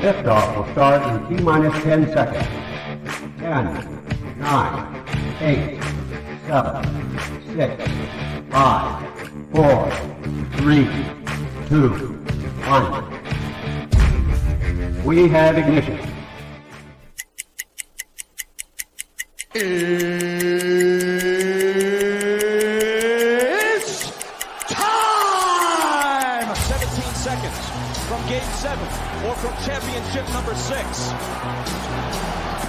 Liftoff will start in T-minus 10 seconds. 10, 9, 8, 7, 6, 5, 4, 3, 2, 1. We have ignition. It's time! 17 seconds from Game 7 or from championship number 6.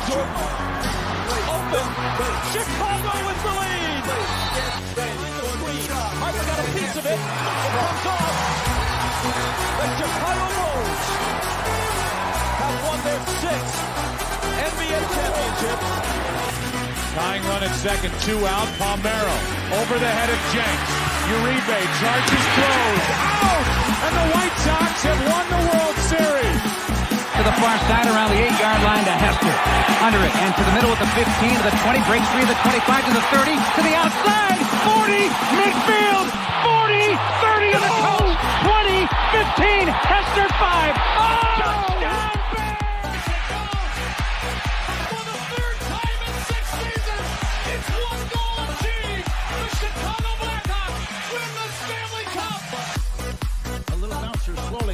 Jordan open. Chicago with the lead. Harper got a piece of it. It comes off. The Chicago Bulls have won their 6th NBA championship. Tying run at second, 2 out. Palmero over the head of Jenks. Uribe charges, throws, out! And the White Sox have won the World Series. To the far side around the 8-yard line to Hester. Under it and to the middle at the 15, to the 20, breaks free to the 25, to the 30, to the outside, 40, midfield, 40, 30 to the coast, 20, 15, Hester 5. Oh!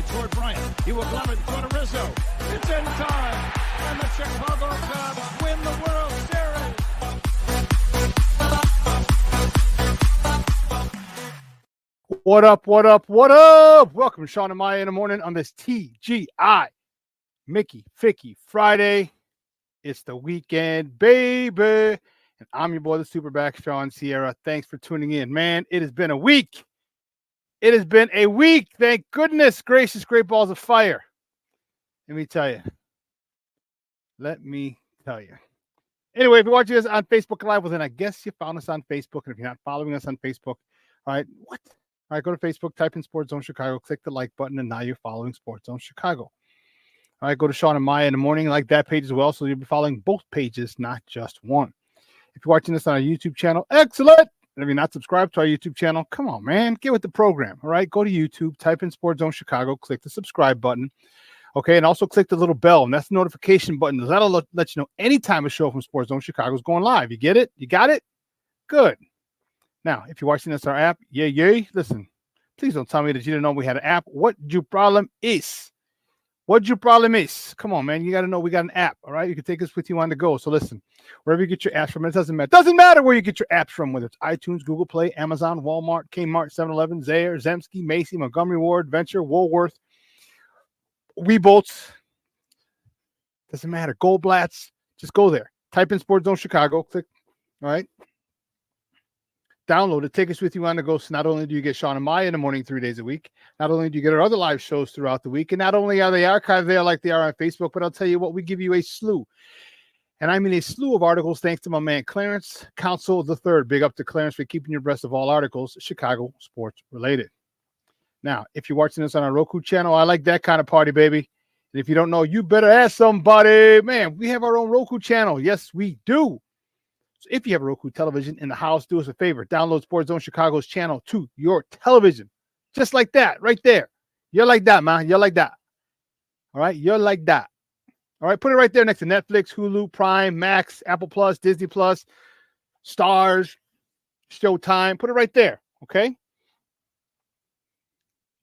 Toward Bryant. He will glove it in front of Rizzo. It's in time. And the Chicago Cubs win the World Series. What up, what up, what up? Welcome to Shawn and Maya in the morning on this TGI Mickey Ficky Friday. It's the weekend, baby. And I'm your boy, the SuperBack, Shawn Sierra. Thanks for tuning in. Man, it has been a week. It has been a week. Thank goodness gracious, great balls of fire. Let me tell you. Anyway, if you're watching us on Facebook Live, well, then I guess you found us on Facebook. And if you're not following us on Facebook, all right, what? All right, go to Facebook, type in Sports Zone Chicago, click the like button, and now you're following Sports Zone Chicago. All right, go to Shawn and Maya in the morning, like that page as well. So you'll be following both pages, not just one. If you're watching this on our YouTube channel, excellent. And if you're not subscribed to our YouTube channel, come on, man, get with the program. All right, go to YouTube, type in Sports Zone Chicago, click the subscribe button. Okay, and also click the little bell, and that's the notification button. That'll let you know anytime a show from Sports Zone Chicago is going live. You get it? You got it? Good. Now, if you're watching this on our app, yay. Listen, please don't tell me that you didn't know we had an app. What your problem is? What your problem is? Come on, man. You got to know we got an app, all right? You can take us with you on the go. So listen, wherever you get your apps from, it doesn't matter. Doesn't matter where you get your apps from, whether it's iTunes, Google Play, Amazon, Walmart, Kmart, 7-Eleven, Zayre, Zemsky, Macy, Montgomery Ward, Venture, Woolworth, Webolts. Doesn't matter. Goldblatts. Just go there. Type in Sports Zone Chicago. Click, all right? Download it. Take us with you on the go. So not only do you get Shawn and Maya in the morning 3 days a week, not only do you get our other live shows throughout the week, and not only are they archived there like they are on Facebook, but I'll tell you what, we give you a slew. And I mean a slew of articles thanks to my man Clarence Council III. Big up to Clarence for keeping you abreast of all articles Chicago sports related. Now, if you're watching this on our Roku channel, I like that kind of party, baby. And if you don't know, you better ask somebody. Man, we have our own Roku channel. Yes, we do. So if you have a Roku television in the house, do us a favor. Download Sports Zone Chicago's channel to your television. Just like that, right there. You're like that, man. You're like that. All right? You're like that. All right? Put it right there next to Netflix, Hulu, Prime, Max, Apple Plus, Disney Plus, Stars, Showtime. Put it right there, okay?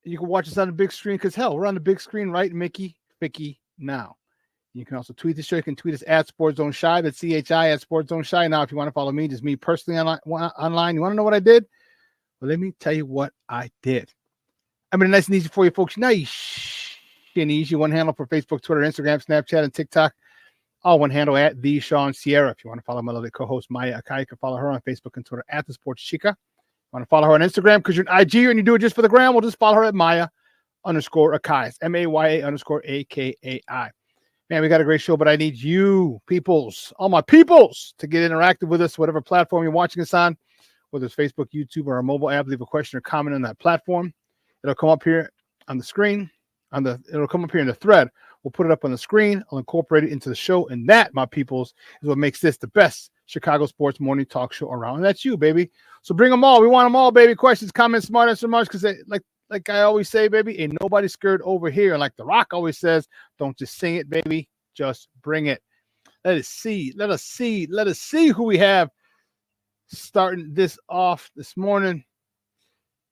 You can watch us on the big screen because, hell, we're on the big screen, right, Mickey Ficky, now. You can also tweet the show. You can tweet us at Sports Zone Shy. That's CHI at Sports Zone Shy. Now, if you want to follow me, just me personally online. You want to know what I did? Well, let me tell you what I did. I mean, nice and easy for you folks. Nice and easy. One handle for Facebook, Twitter, Instagram, Snapchat, and TikTok. All one handle at the Shawn Sierra. If you want to follow my lovely co-host, Maya Akai, you can follow her on Facebook and Twitter at the Sports Chica. You want to follow her on Instagram because you're an IG and you do it just for the gram, we'll just follow her at Maya_Akai. It's MAYA_AKAI. Man, we got a great show, but I need you peoples, all my peoples, to get interactive with us, whatever platform you're watching us on, whether it's Facebook, YouTube, or our mobile app. Leave a question or comment on that platform. It'll come up here on the screen. It'll come up here in the thread. We'll put it up on the screen. I'll incorporate it into the show. And that, my peoples, is what makes this the best Chicago sports morning talk show around. And that's you, baby. So bring them all. We want them all, baby. Questions, comments, smart answer, much, because like I always say, baby, ain't nobody scared over here. And like The Rock always says, don't just sing it, baby. Just bring it. Let us see. Let us see who we have starting this off this morning.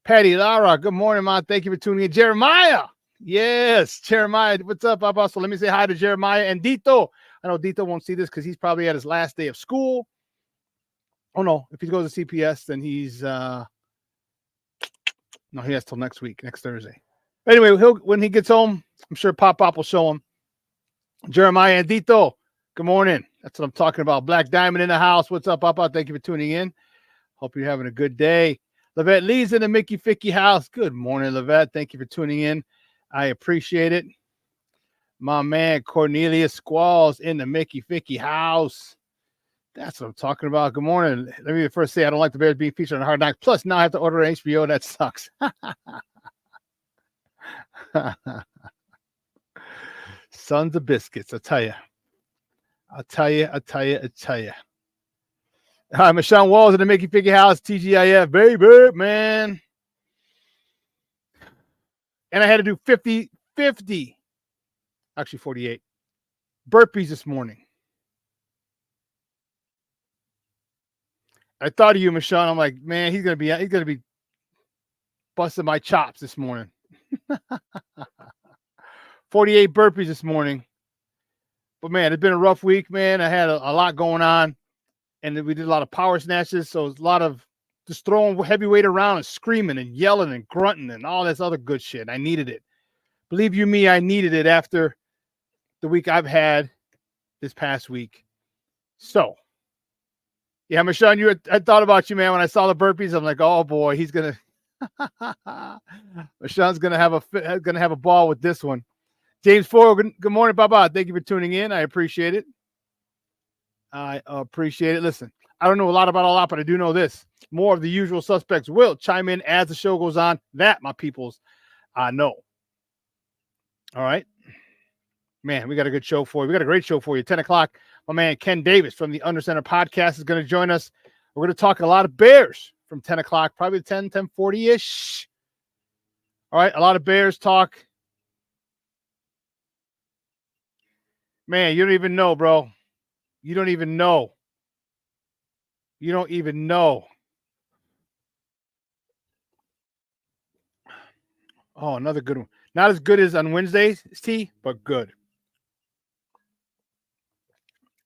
Patty Lara, good morning, man. Thank you for tuning in. Jeremiah. Yes, Jeremiah. What's up, Papa? So let me say hi to Jeremiah and Dito. I know Dito won't see this because he's probably at his last day of school. Oh, no. If he goes to CPS, then he's no, he has till next week, next Thursday. Anyway, when he gets home, I'm sure Pop will show him. Jeremiah and Dito, good morning. That's what I'm talking about. Black Diamond in the house. What's up, Papa? Thank you for tuning in. Hope you're having a good day. Levette Lee's in the Mickey Ficky house. Good morning, Levette. Thank you for tuning in. I appreciate it. My man Cornelius Squalls in the Mickey Ficky house. That's what I'm talking about. Good morning. Let me first say I don't like the Bears being featured on Hard Knocks. Plus, now I have to order an HBO. That sucks. Sons of biscuits, I tell you. I'll tell you. Hi, Michelle Walls in the Mickey Ficky house. TGIF, baby, man. And I had to do 50, actually 48 burpees this morning. I thought of you, Michelle. I'm like, man, he's gonna be busting my chops this morning. 48 burpees this morning. But man, it's been a rough week, man. I had a lot going on, and we did a lot of power snatches. So it's a lot of just throwing heavy weight around and screaming and yelling and grunting and all this other good shit. I needed it. Believe you me, I needed it after the week I've had this past week. So, yeah, Michelle, I thought about you, man. When I saw the burpees, I'm like, oh boy, he's gonna. Michelle's gonna have a ball with this one. James Ford, good morning, Baba. Thank you for tuning in. I appreciate it. Listen, I don't know a lot about a lot, but I do know this. More of the usual suspects will chime in as the show goes on. That, my peoples, I know. All right. Man, we got a good show for you. We got a great show for you. 10 o'clock, my man Ken Davis from the Under Center podcast is going to join us. We're going to talk a lot of Bears from 10 o'clock, probably 10:40-ish. All right, a lot of Bears talk. Man, you don't even know, bro. You don't even know. Oh, another good one. Not as good as on Wednesday's tea, but good.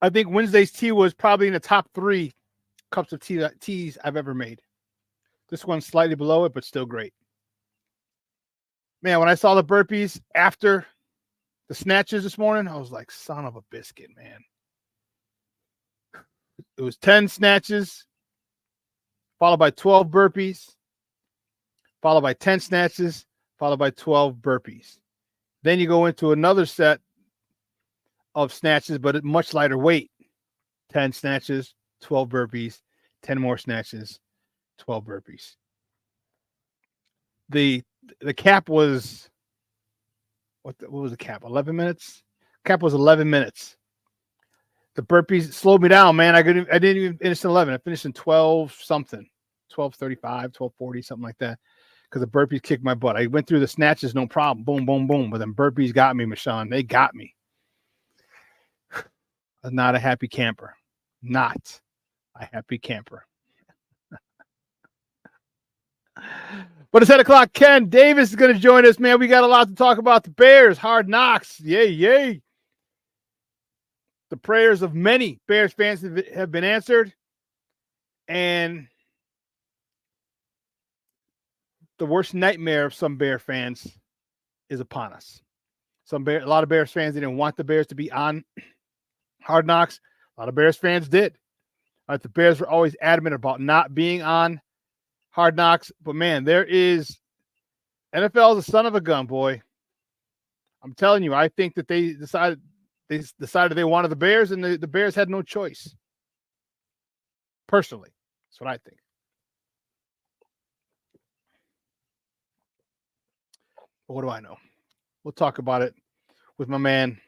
I think Wednesday's tea was probably in the top 3 cups of teas I've ever made. This one's slightly below it, but still great. Man, when I saw the burpees after the snatches this morning, I was like, son of a biscuit, man. It was 10 snatches, followed by 12 burpees, followed by 10 snatches, followed by 12 burpees. Then you go into another set of snatches, but at much lighter weight. 10 snatches, 12 burpees, 10 more snatches, 12 burpees. The cap was, what was the cap? 11 minutes? Cap was 11 minutes. The burpees slowed me down, man. I didn't even finish in 11. I finished in 12 something, 12:35, 12:40, something like that. Because the burpees kicked my butt. I went through the snatches, no problem. Boom, boom, boom. But then burpees got me, Michonne. They got me. I'm not a happy camper. Not a happy camper. But it's 10 o'clock. Ken Davis is going to join us, man. We got a lot to talk about. The Bears, Hard Knocks. Yay. The prayers of many Bears fans have been answered. And the worst nightmare of some Bear fans is upon us. A lot of Bears fans didn't want the Bears to be on Hard Knocks. A lot of Bears fans did. The Bears were always adamant about not being on Hard Knocks. But, man, NFL is a son of a gun, boy. I'm telling you, I think that they decided they wanted the Bears, and the Bears had no choice. Personally, that's what I think. But what do I know? We'll talk about it with my man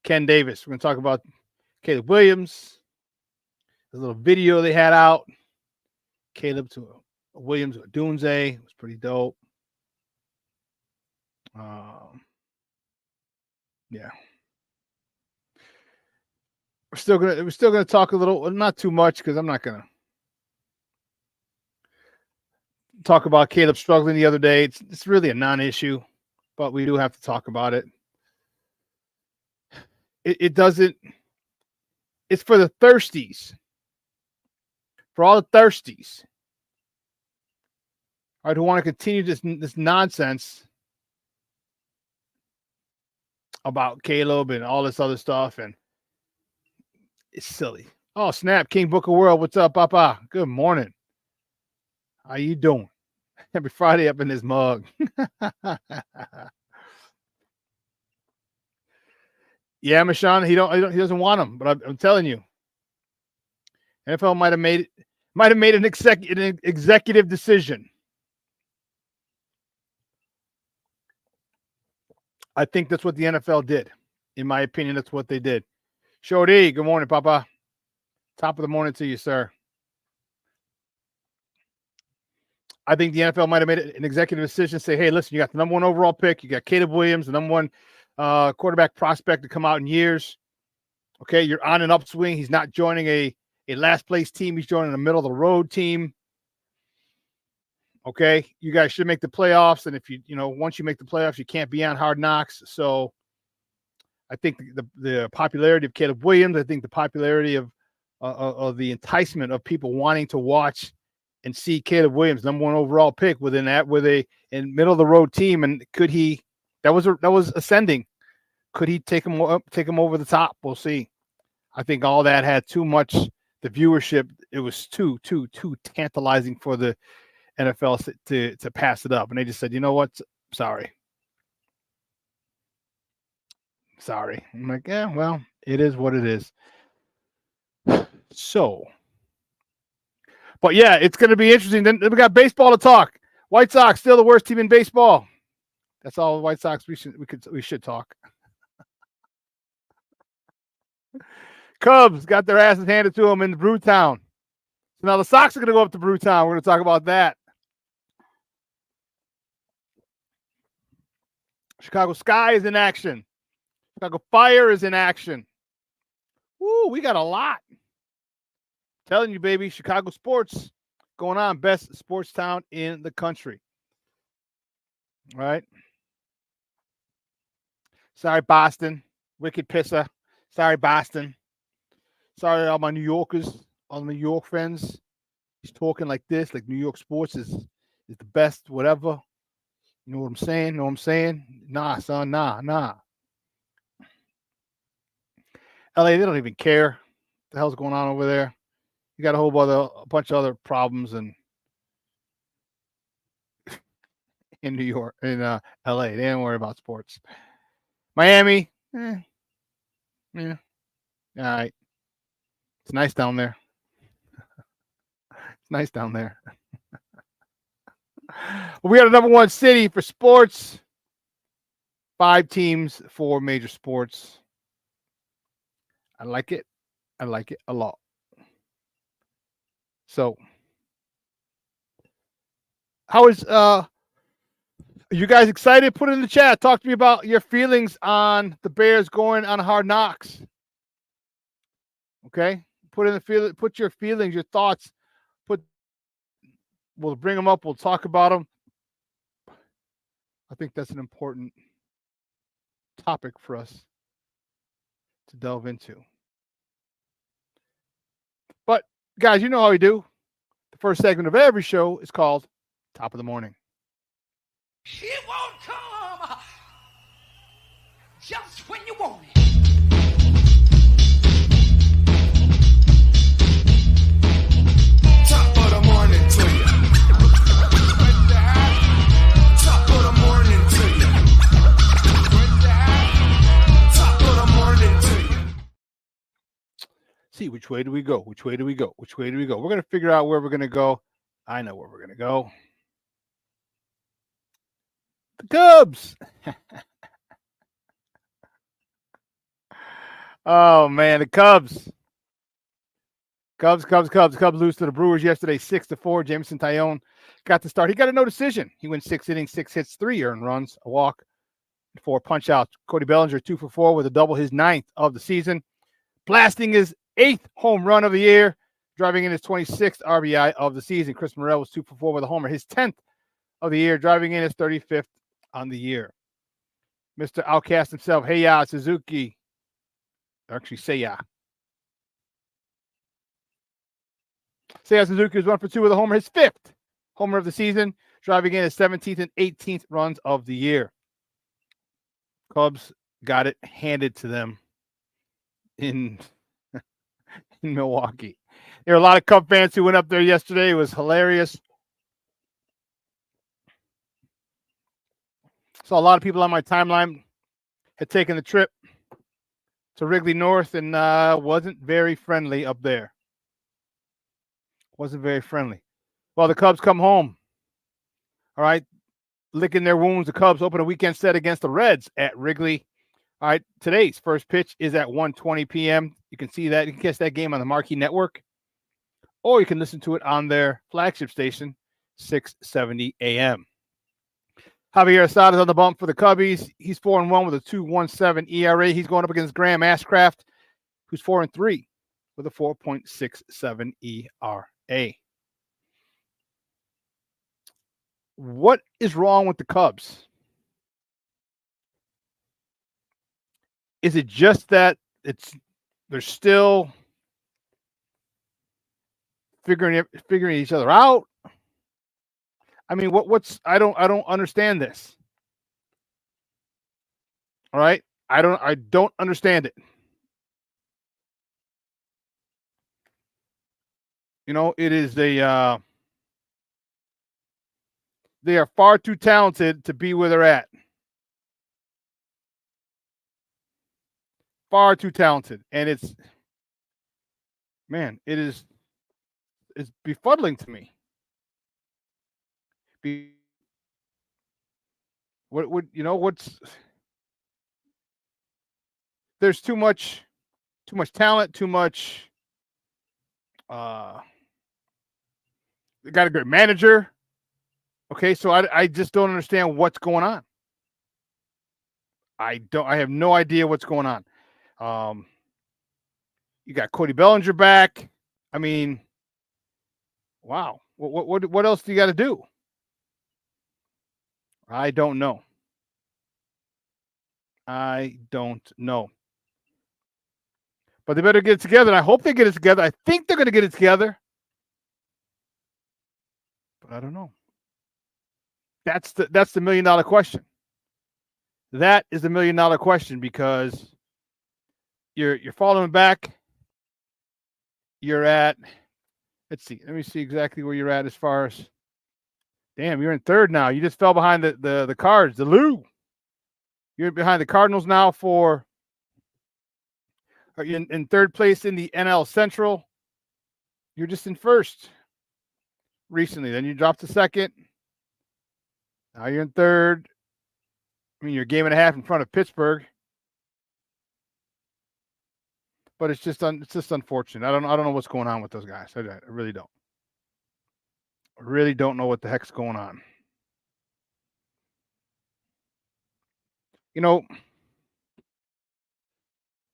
Ken Davis. We're going to talk about Caleb Williams. There's a little video they had out. Caleb to Williams Dunze was pretty dope. Yeah. We're still gonna talk a little, not too much, because I'm not gonna talk about Caleb struggling the other day. It's really a non-issue, but we do have to talk about it. It doesn't. It's for the thirsties. For all the thirsties, all right, who want to continue this nonsense about Caleb and all this other stuff, and it's silly. Oh, snap. King Book of World. What's up, Papa? Good morning. How you doing? Every Friday up in this mug. Yeah, Mashawn, he doesn't want him, but I'm telling you, NFL might have made an executive decision. I think that's what the NFL did. In my opinion, that's what they did. Shorty, good morning, Papa. Top of the morning to you, sir. I think the NFL might have made an executive decision, say, hey, listen, you got the number 1 overall pick. You got Caleb Williams, the number 1 quarterback prospect to come out in years. Okay, you're on an upswing. He's not joining a last place team. He's joining a middle of the road team. Okay, you guys should make the playoffs. And if once you make the playoffs, you can't be on Hard Knocks. So I think the popularity of Caleb Williams, I think the popularity of the enticement of people wanting to watch and see Caleb Williams, number 1 overall pick, with a middle of the road team, and could he? That was ascending. Could he take him over the top? We'll see. I think all that had too much. The viewership, it was too tantalizing for the NFL to pass it up, and they just said, you know what? Sorry. I'm like, yeah, well, it is what it is. So, but yeah, it's going to be interesting. Then we got baseball to talk. White Sox still the worst team in baseball. That's all White Sox we should talk. Cubs got their asses handed to them in the Brewtown. So now the Sox are going to go up to Brewtown. We're going to talk about that. Chicago Sky is in action. Chicago Fire is in action. Woo, we got a lot. Telling you, baby, Chicago sports going on. Best sports town in the country. All right. Sorry, Boston. Wicked pisser. Sorry, Boston. Sorry, all my New Yorkers, all the New York friends. He's talking like this, like New York sports is the best, whatever. You know what I'm saying? Nah, son, nah. LA, they don't even care what the hell's going on over there. You got a bunch of other problems in New York, in LA. They don't worry about sports. Miami, yeah. All right. It's nice down there. Well, we got a number 1 city for sports. 5 teams for major sports. I like it a lot. So, how is are you guys excited? Put it in the chat. Talk to me about your feelings on the Bears going on Hard Knocks. Okay, put your feelings, your thoughts. We'll bring them up. We'll talk about them. I think that's an important topic for us to delve into. But guys, you know how we do. The first segment of every show is called Top of the Morning. It won't come just when you want it. Top of the morning to you. Top of the morning to you. Top of the morning to you. See, which way do we go? We're going to figure out where we're going to go. I know where we're going to go. The Cubs. Oh, man, the Cubs. Cubs lose to the Brewers yesterday, 6-4. Jameson Taillon got the start. He got a no decision. He went 6 innings, 6 hits, 3 earned runs, a walk, 4 punch outs. Cody Bellinger 2 for 4 with a double, his 9th of the season, blasting his 8th home run of the year, driving in his 26th RBI of the season. Chris Morel was 2 for 4 with a homer, his 10th of the year, driving in his 35th on the year. Mr. Outcast himself, Seiya Suzuki. Actually, Seiya Suzuki was 1 for 2 with a homer, his 5th homer of the season, driving in his 17th and 18th runs of the year. Cubs got it handed to them in Milwaukee. There were a lot of Cub fans who went up there yesterday. It was hilarious. Saw a lot of people on my timeline had taken the trip to Wrigley North and wasn't very friendly up there. Wasn't very friendly. Well, the Cubs come home. All right. Licking their wounds. The Cubs open a weekend set against the Reds at Wrigley. All right. Today's first pitch is at 1:20 p.m. You can see that. You can catch that game on the Marquee Network, or you can listen to it on their flagship station, 670 a.m. Javier Asada's on the bump for the Cubbies. He's 4-1 with a 2.17 ERA. He's going up against Graham Ashcraft, who's 4-3 with a 4.67 ERA. What is wrong with the Cubs? Is it just that they're still figuring each other out? I mean, I don't understand this. All right? I don't understand it. You know, it is they are far too talented to be where they're at. Far too talented. And it's befuddling to me. There's too much talent, too much they got a great manager. Okay, so I just don't understand what's going on. I have no idea what's going on. You got Cody Bellinger back. I mean, wow. What else do you got to do? I don't know. But they better get it together. And I hope they get it together. I think they're going to get it together. But I don't know. That's the $1 million question. That is the $1 million question, because you're following back. You're at, let's see. Let me see exactly where you're at as far as. Damn, you're in third now. You just fell behind the Cards, the Lou. You're behind the Cardinals now in third place in the NL Central. You're just in first recently. Then you dropped to second. Now you're in third. I mean, you're a game and a half in front of Pittsburgh. But it's just unfortunate. I don't know what's going on with those guys. I really don't. I really don't know what the heck's going on. You know,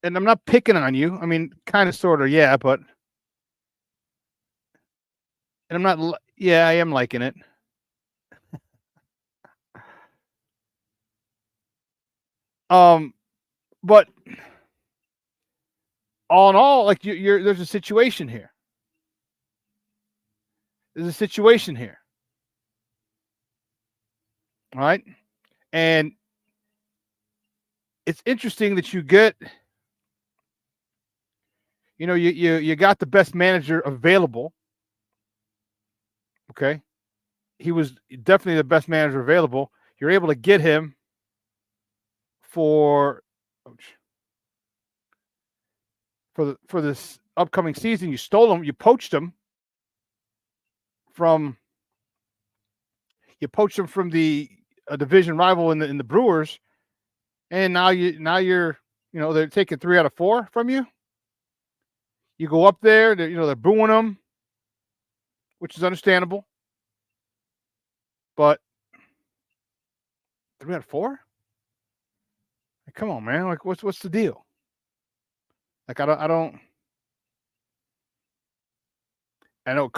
and I'm not picking on you. I mean, kind of, sort of, yeah, but. And I'm not, yeah, I am liking it. But all in all, like there's a situation here. There's a situation here. All right. And it's interesting that you get, you got the best manager available. Okay. He was definitely the best manager available. You're able to get him for this upcoming season. You stole him. You poached him from the division rival in the Brewers, and now you're they're taking 3 out of 4 from you. You go up there, they're booing them, which is understandable. But 3 out of 4? Like, come on, man. Like, what's the deal? Like, I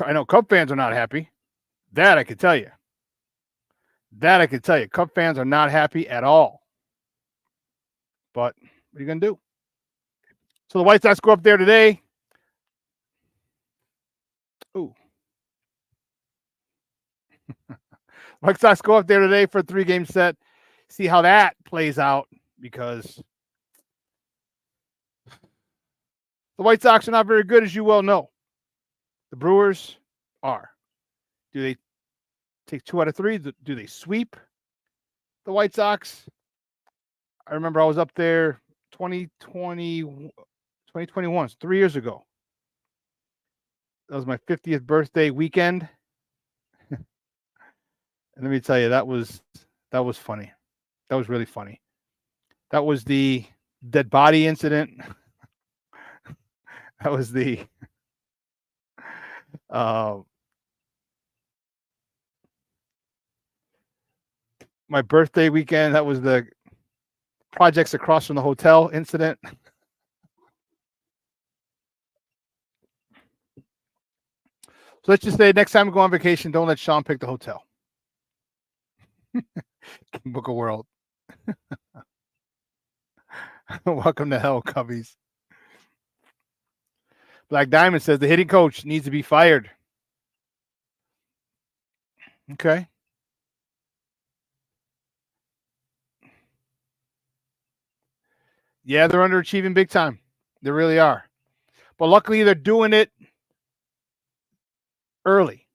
know Cub fans are not happy. That I can tell you. Cub fans are not happy at all. But what are you going to do? So the White Sox go up there today. Ooh. White Sox go up there today for a 3-game set. See how that plays out, because the White Sox are not very good, as you well know. The Brewers are. Do they take 2 out of 3? Do they sweep the White Sox? I remember I was up there 2021, 3 years ago. That was my 50th birthday weekend. And let me tell you, that was funny. That was really funny. That was the dead body incident. That was the my birthday weekend. That was the projects across from the hotel incident. So let's just say next time we go on vacation, don't let Shawn pick the hotel. Book of World. Welcome to hell, Cubbies. Black Diamond says the hitting coach needs to be fired. Okay. Yeah, they're underachieving big time. They really are. But luckily, they're doing it early.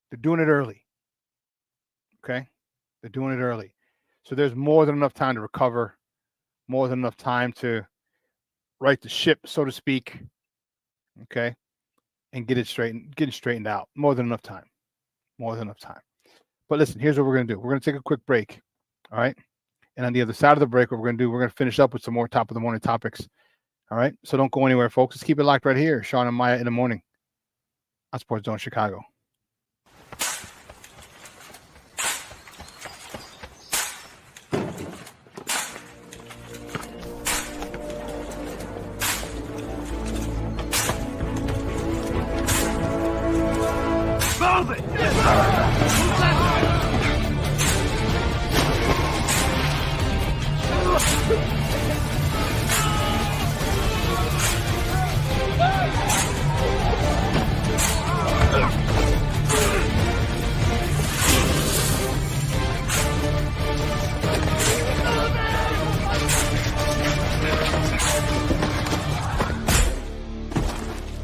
They're doing it early. Okay? They're doing it early. So there's more than enough time to recover, more than enough time to right the ship, so to speak. Okay? And get it straightened out. More than enough time. More than enough time. But listen, here's what we're going to do. We're going to take a quick break. All right? And on the other side of the break, what we're going to do, we're going to finish up with some more top of the morning topics. All right? So don't go anywhere, folks. Let's keep it locked right here. Shawn and Maya in the morning on Sports Zone Chicago.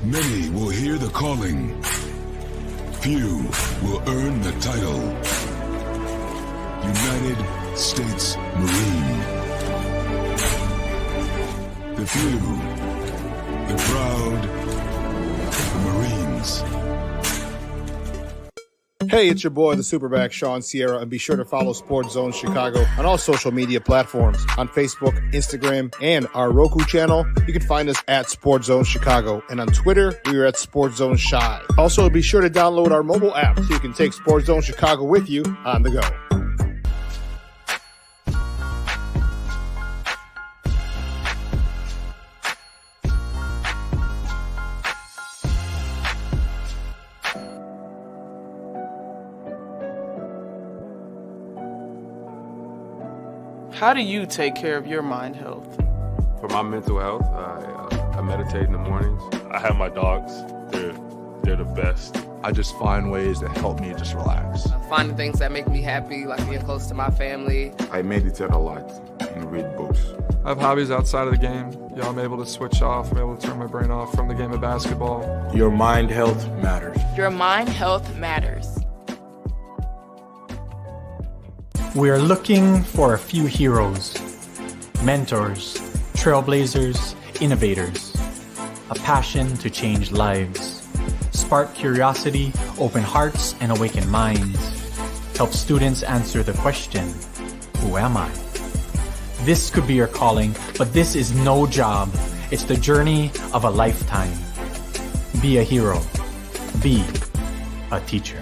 Many will hear the calling. Few will earn the title. United States Marine. The few, the proud, the Marines. Hey, it's your boy, the SuperBack, Shawn Sierra, and be sure to follow Sports Zone Chicago on all social media platforms, on Facebook, Instagram, and our Roku channel. You can find us at Sports Zone Chicago, and on Twitter, we are at Sports Zone Shy. Also, be sure to download our mobile app so you can take Sports Zone Chicago with you on the go. How do you take care of your mind health? For my mental health, I meditate in the mornings. I have my dogs. They're the best. I just find ways that help me just relax. Finding things that make me happy, like being close to my family. I meditate a lot and read books. I have hobbies outside of the game. I'm able to switch off. I'm able to turn my brain off from the game of basketball. Your mind health matters. Your mind health matters. We are looking for a few heroes, mentors, trailblazers, innovators, a passion to change lives, spark curiosity, open hearts, and awaken minds, help students answer the question, who am I? This could be your calling, but this is no job. It's the journey of a lifetime. Be a hero. Be a teacher.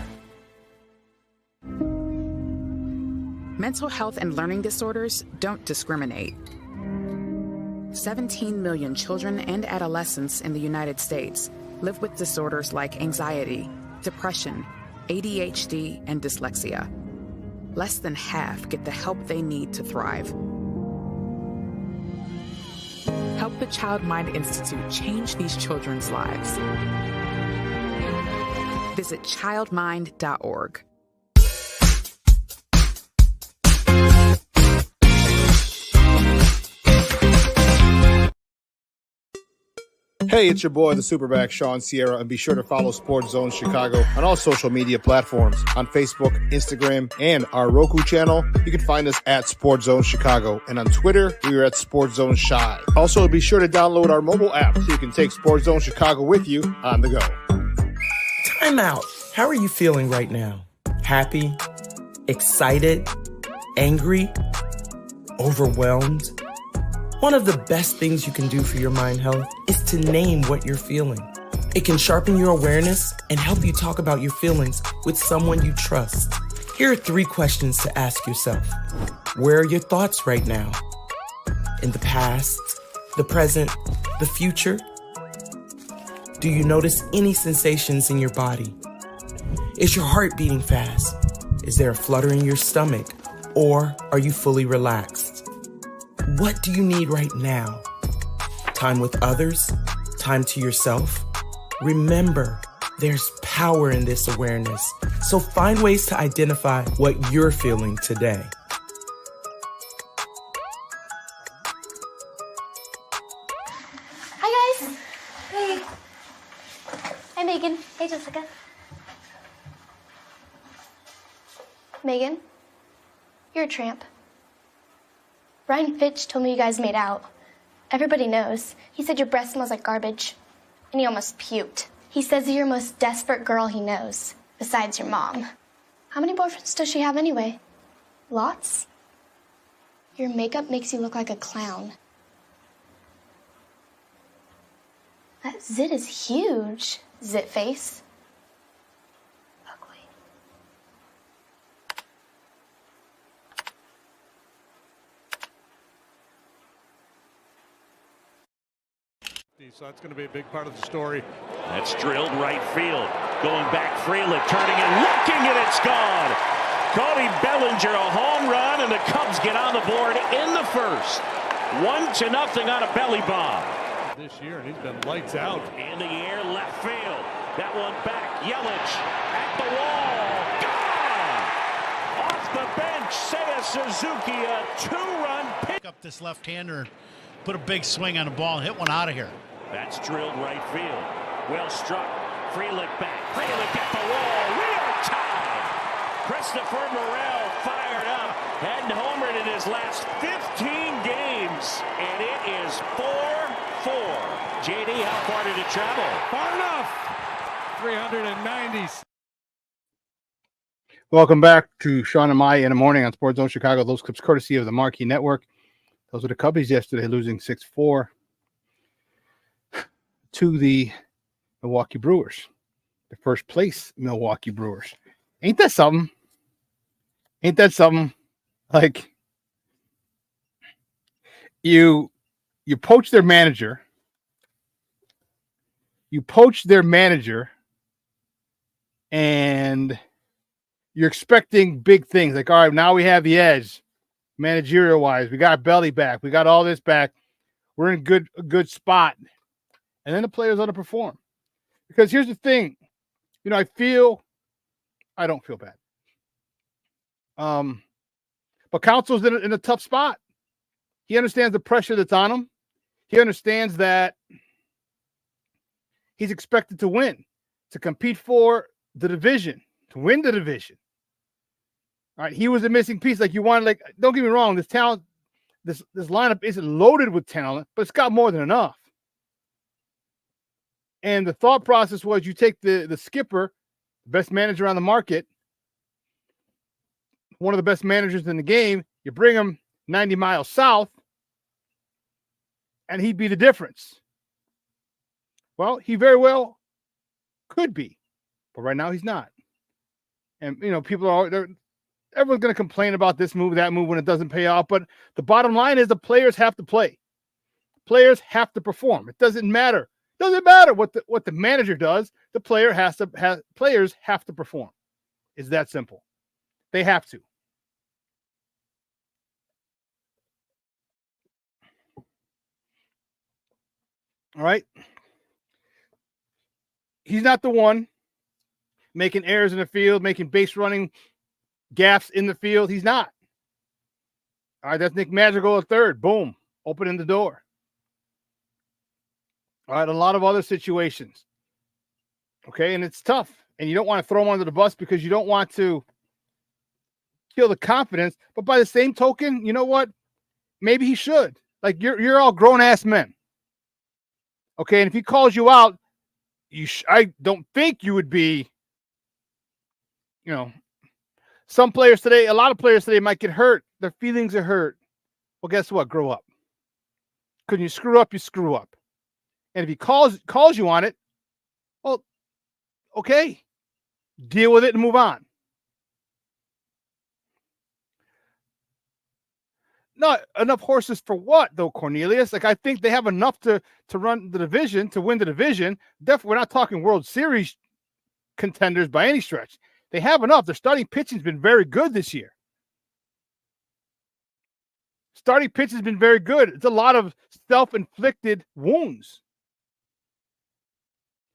Mental health and learning disorders don't discriminate. 17 million children and adolescents in the United States live with disorders like anxiety, depression, ADHD, and dyslexia. Less than half get the help they need to thrive. Help the Child Mind Institute change these children's lives. Visit childmind.org. Hey, it's your boy, the SuperBack, Shawn Sierra, and be sure to follow Sports Zone Chicago on all social media platforms on Facebook, Instagram, and our Roku channel. You can find us at Sports Zone Chicago, and on Twitter, we are at Sports Zone Shy. Also, be sure to download our mobile app so you can take Sports Zone Chicago with you on the go. Time out. How are you feeling right now? Happy? Excited? Angry? Overwhelmed? One of the best things you can do for your mind health is to name what you're feeling. It can sharpen your awareness and help you talk about your feelings with someone you trust. Here are 3 questions to ask yourself. Where are your thoughts right now? In the past, the present, the future? Do you notice any sensations in your body? Is your heart beating fast? Is there a flutter in your stomach? Or are you fully relaxed? What do you need right now? Time with others? Time to yourself? Remember, there's power in this awareness. So find ways to identify what you're feeling today. Hi, guys. Hey. Hi, Megan. Hey, Jessica. Megan, you're a tramp. Brian Fitch told me you guys made out. Everybody knows. He said your breath smells like garbage. And he almost puked. He says you're the most desperate girl he knows, besides your mom. How many boyfriends does she have anyway? Lots? Your makeup makes you look like a clown. That zit is huge, zit face. So that's going to be a big part of the story. That's drilled right field. Going back, Frelick turning and looking, and it's gone. Cody Bellinger, a home run, and the Cubs get on the board in the first. 1-0 on a belly bomb. This year, and he's been lights out. In the air, left field. That one back. Yelich at the wall. Gone. Off the bench, Seiya Suzuki, a 2-run pick. Up this left-hander, put a big swing on the ball, and hit one out of here. That's drilled right field. Well struck. Frelick back. Frelick at the wall. We are tied. Christopher Morel fired up. Hadn't homered in his last 15 games. And it is 4-4. JD, how far did it travel? Far enough. 390. Welcome back to Shawn and Mai in the morning on Sports Zone Chicago. Those clips courtesy of the Marquee Network. Those were the Cubbies yesterday, losing 6-4 to the Milwaukee Brewers, the first place Milwaukee Brewers. Ain't that something? Ain't that something? Like, you poach their manager. You poach their manager, and you're expecting big things. Like, all right, now we have the edge, managerial-wise. We got Belly back. We got all this back. We're in a good spot. And then the players underperform. Because here's the thing. You know, I don't feel bad. But Council's in a tough spot. He understands the pressure that's on him. He understands that he's expected to win, to compete for the division, to win the division. All right, he was a missing piece. Like, you wanted, like, don't get me wrong, this talent, this lineup isn't loaded with talent, but it's got more than enough. And the thought process was, you take the skipper, the best manager on the market, one of the best managers in the game, you bring him 90 miles south, and he'd be the difference. Well, he very well Could be. But right now he's not. And, people everyone's going to complain about this move, that move when it doesn't pay off. But the bottom line is the players have to play. Players have to perform. It doesn't matter. It doesn't matter what the manager does. The players have to perform. It's that simple. They have to. All right. He's not the one making errors in the field, making base running gaffes in the field. He's not. All right, that's Nick Madrigal at third. Boom. Opening the door. All right, a lot of other situations. Okay, and it's tough. And you don't want to throw him under the bus because you don't want to kill the confidence. But by the same token, you know what? Maybe he should. Like, you're all grown-ass men. Okay, and if he calls you out, I don't think you would be, some players today, a lot of players today might get hurt. Their feelings are hurt. Well, guess what? Grow up. Because you screw up, you screw up. And if he calls you on it, well, okay. Deal with it and move on. Not enough horses for what, though, Cornelius? Like, I think they have enough to run the division, to win the division. Definitely, we're not talking World Series contenders by any stretch. They have enough. Their starting pitching has been very good this year. Starting pitch has been very good. It's a lot of self-inflicted wounds.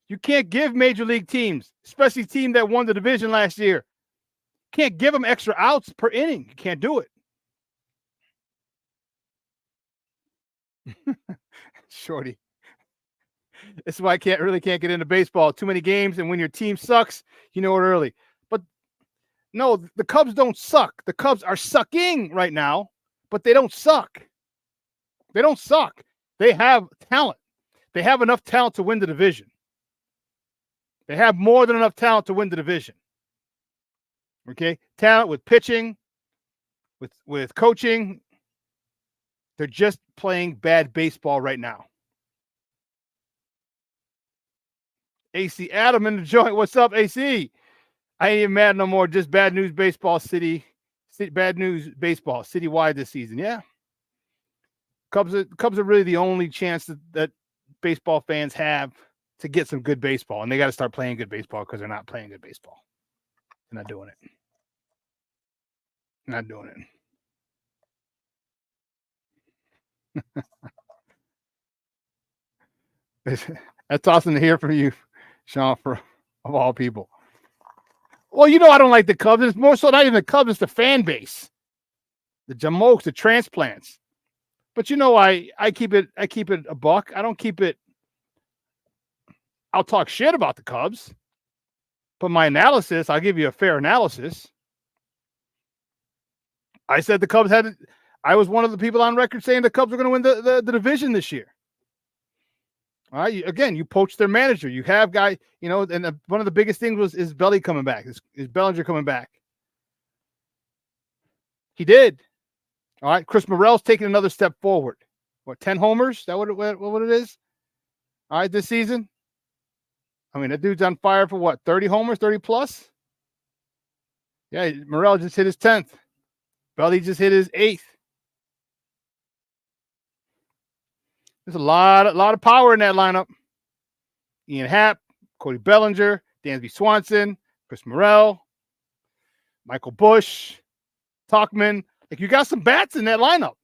You can't give major league teams, especially a team that won the division last year, can't give them extra outs per inning. You can't do it. Shorty. This is why I can't get into baseball. Too many games, and when your team sucks, you know it early. But no, the Cubs don't suck. The Cubs are sucking right now, but they don't suck. They don't suck. They have talent. They have enough talent to win the division. They have more than enough talent to win the division. Okay? Talent with pitching, with coaching. They're just playing bad baseball right now. AC Adam in the joint. What's up, AC? I ain't even mad no more. Just bad news baseball bad news baseball citywide this season. Yeah. Cubs are really the only chance that baseball fans have to get some good baseball. And they got to start playing good baseball because they're not playing good baseball. They're not doing it. Not doing it. That's awesome to hear from you, Shawn, of all people. Well, I don't like the Cubs. It's more so not even the Cubs, it's the fan base. The Jamokes, the transplants. But I keep it a buck. I don't keep it. I'll talk shit about the Cubs. But my analysis, I'll give you a fair analysis. I said the Cubs I was one of the people on record saying the Cubs are going to win the division this year. All right. Again, you poached their manager. You have guys, and one of the biggest things is Belly coming back. Is Bellinger coming back? He did. All right. Chris Morel's taking another step forward. What, 10 homers? Is that what it is? All right, this season. I mean, that dude's on fire for what, 30 homers, 30 plus? Yeah, Morel just hit his 10th. Belly just hit his 8th. There's a lot of power in that lineup. Ian Happ, Cody Bellinger, Dansby Swanson, Chris Morel, Michael Busch, Tauchman. Like, you got some bats in that lineup.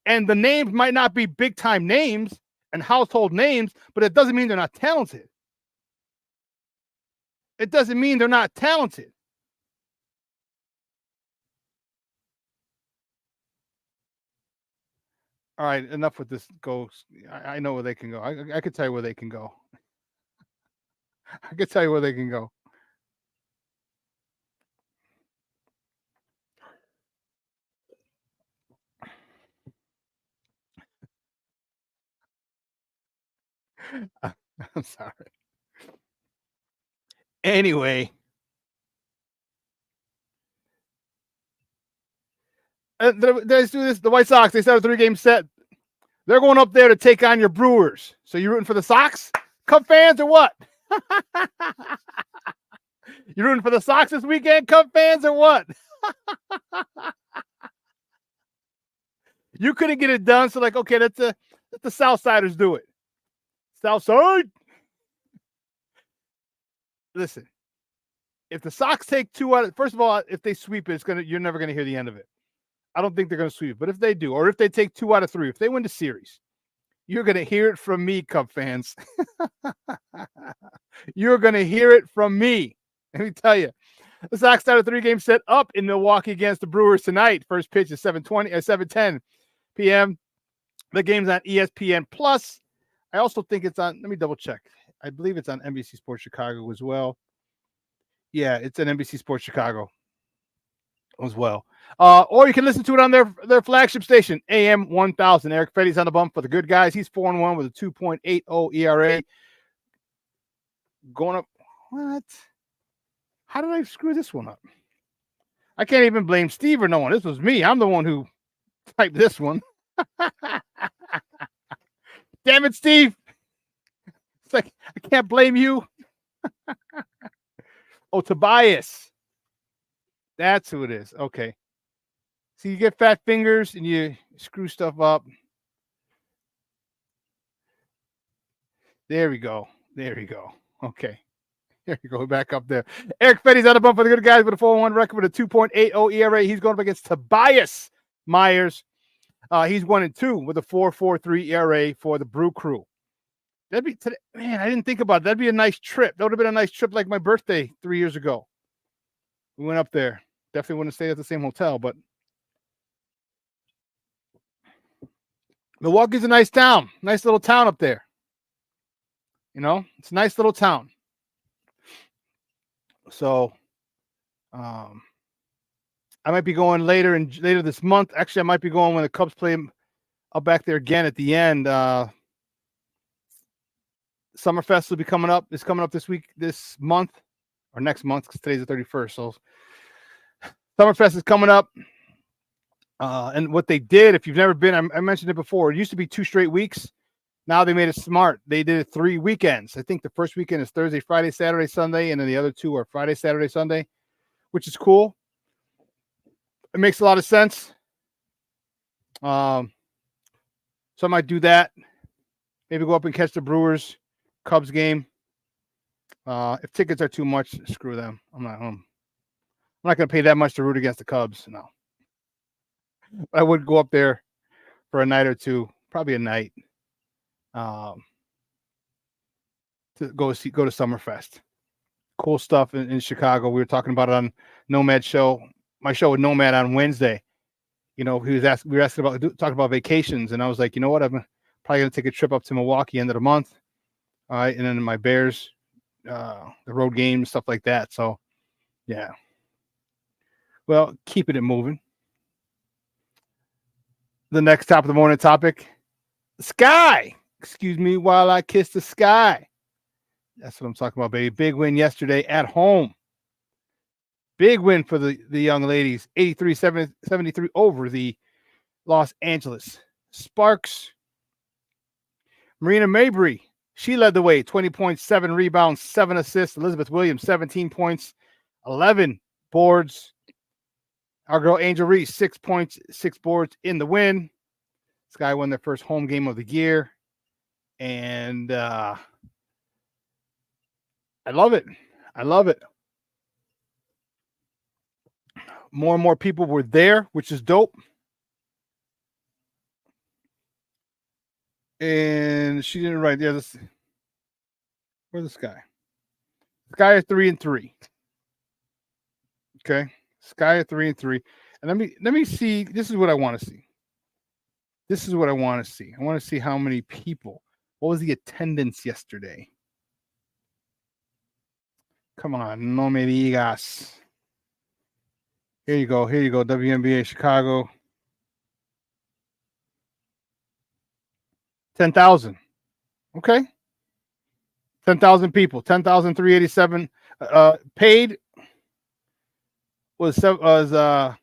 And the names might not be big-time names and household names, but it doesn't mean they're not talented. It doesn't mean they're not talented. All right, enough with this ghost. I know where they can go. I could tell you where they can go. I could tell you where they can go. I'm sorry. Anyway. Let's do this. The White Sox, they set a 3-game set. They're going up there to take on your Brewers. So you're rooting for the Sox? Cub fans or what? You rooting for the Sox this weekend, Cub fans, or what? You couldn't get it done, so like, okay, let the Southsiders do it. Southside. Listen, if the Sox take 2 out of, first of all, if they sweep it, you're never gonna hear the end of it. I don't think they're gonna sweep it, but if they do, or if they take 2 out of 3, if they win the series, you're gonna hear it from me, Cub fans. You're gonna hear it from me. Let me tell you. The Sox start a 3-game set up in Milwaukee against the Brewers tonight. First pitch is 7:10 p.m. The game's on ESPN Plus. I also think it's on, let me double check. I believe it's on NBC Sports Chicago as well. Yeah, it's on NBC Sports Chicago as well. Or you can listen to it on their flagship station, AM 1000. Eric Fetty's on the bump for the good guys. He's 4-1 with a 2.80 ERA. Going up. What? How did I screw this one up? I can't even blame Steve or no one. This was me. I'm the one who typed this one. Damn it, Steve. It's like, I can't blame you. Oh, Tobias. That's who it is. Okay. So you get fat fingers and you screw stuff up. There we go. There we go. Okay. There you go. Back up there. Eric Fetty's on the bump for the good guys with a 4-1 record with a 2.80 ERA. He's going up against Tobias Myers. He's 1-2 with a 4.43 ERA for the Brew Crew. That'd be today. Man, I didn't think about it. That'd be a nice trip. That would have been a nice trip like my birthday 3 years ago. We went up there. Definitely wouldn't stay at the same hotel, but Milwaukee's a nice town. Nice little town up there. You know, it's a nice little town. So I might be going later this month. Actually, I might be going when the Cubs play up back there again at the end. Summerfest will be coming up. It's coming up this month, or next month, because today's the 31st. So Summerfest is coming up. And what they did, if you've never been, I mentioned it before, it used to be 2 straight weeks. Now they made it smart. They did it 3 weekends. I think the first weekend is Thursday, Friday, Saturday, Sunday, and then the other 2 are Friday, Saturday, Sunday, which is cool. It makes a lot of sense. So I might do that. Maybe go up and catch the Brewers Cubs game. If tickets are too much, screw them. I'm not going to pay that much to root against the Cubs. No. But I would go up there for a night or two, probably a night. To go to Summerfest. Cool stuff in Chicago. We were talking about it on Nomad show. My show with Nomad on Wednesday. You know, we were asking about talking about vacations, and I was like, you know what, I'm probably gonna take a trip up to Milwaukee end of the month. All right, and then my Bears, the road games, stuff like that. So yeah. Well, keeping it moving. The next top of the morning topic. Sky. Excuse me while I kiss the sky. That's what I'm talking about, baby. Big win yesterday at home. Big win for the young ladies. 83-73 over the Los Angeles Sparks. Marina Mabry, she led the way. 20 points, 7 rebounds, 7 assists. Elizabeth Williams, 17 points, 11 boards. Our girl Angel Reese, 6 points, 6 boards in the win. Sky won their first home game of the year. And I love it. I love it. More and more people were there, which is dope. And she didn't write. Yeah, where's the Sky? Sky is 3-3. Okay, Sky is 3-3. And let me see. This is what I want to see. This is what I want to see. I want to see how many people. What was the attendance yesterday? Come on, no me digas. Here you go. Here you go. WNBA Chicago. 10,000. Okay. 10,000 people. 10,387. Paid was the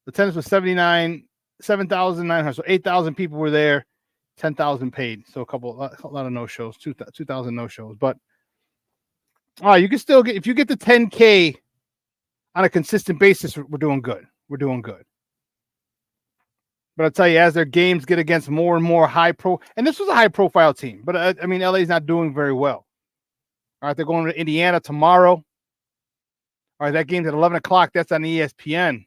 attendance was 7,900. So 8,000 people were there. 10,000 paid. So a lot of no-shows, 2,000 no-shows. But all right, you can still get, if you get the 10K on a consistent basis, we're doing good. We're doing good. But I'll tell you, as their games get against more and more and this was a high-profile team, but I mean, LA's not doing very well. All right, they're going to Indiana tomorrow. All right, that game's at 11 o'clock. That's on ESPN.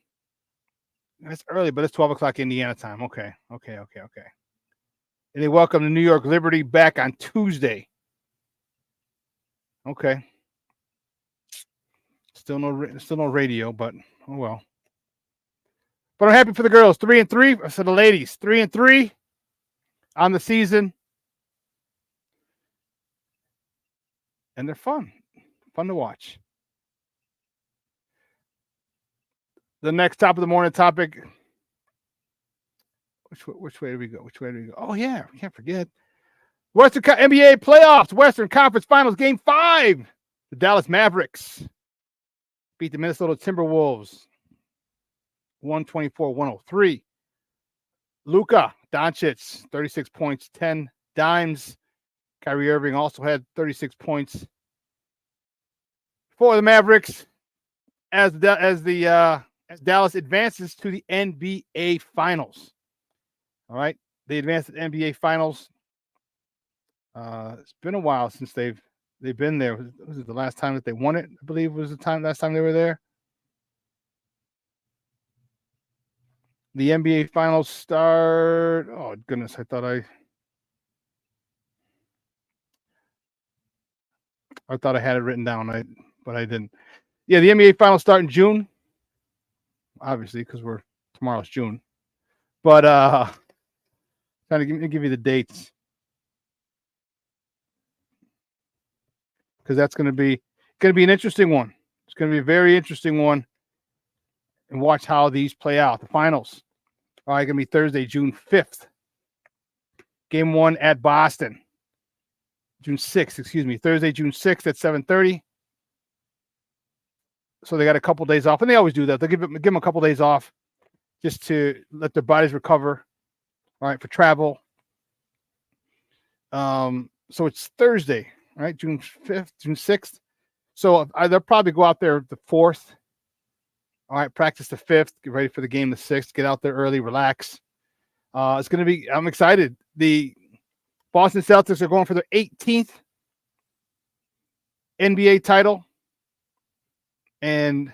That's early, but it's 12 o'clock Indiana time. Okay. And they welcome the New York Liberty back on Tuesday. Okay. Still no radio, but oh well. But I'm happy for the girls. 3-3 for the ladies. 3-3 on the season, and they're fun to watch. The next top of the morning topic. Which way do we go? Oh yeah, we can't forget Western NBA playoffs. Western Conference Finals, Game 5. The Dallas Mavericks beat the Minnesota Timberwolves 124-103. Luka Doncic, 36 points, 10 dimes. Kyrie Irving also had 36 points for the Mavericks as Dallas advances to the NBA Finals. All right, they advanced to the NBA Finals. It's been a while since they've been there. Was it the last time that they won it? I believe was last time they were there. The NBA Finals start. Oh goodness, I thought I had it written down, but I didn't. Yeah, the NBA Finals start in June. Obviously, because tomorrow's June. But trying to give you the dates, because that's going to be an interesting one. It's going to be a very interesting one, and watch how these play out. The finals are going to be Thursday, June 5th. Game 1 at Boston. June 6th, excuse me. Thursday, June 6th at 7:30. So they got a couple days off, and they always do that. They'll give them a couple days off just to let their bodies recover, all right, for travel. So it's Thursday, right? June 5th, June 6th. So they'll probably go out there the 4th. All right, practice the 5th, get ready for the game the 6th, get out there early, relax. It's going to be, I'm excited. The Boston Celtics are going for their 18th NBA title. And,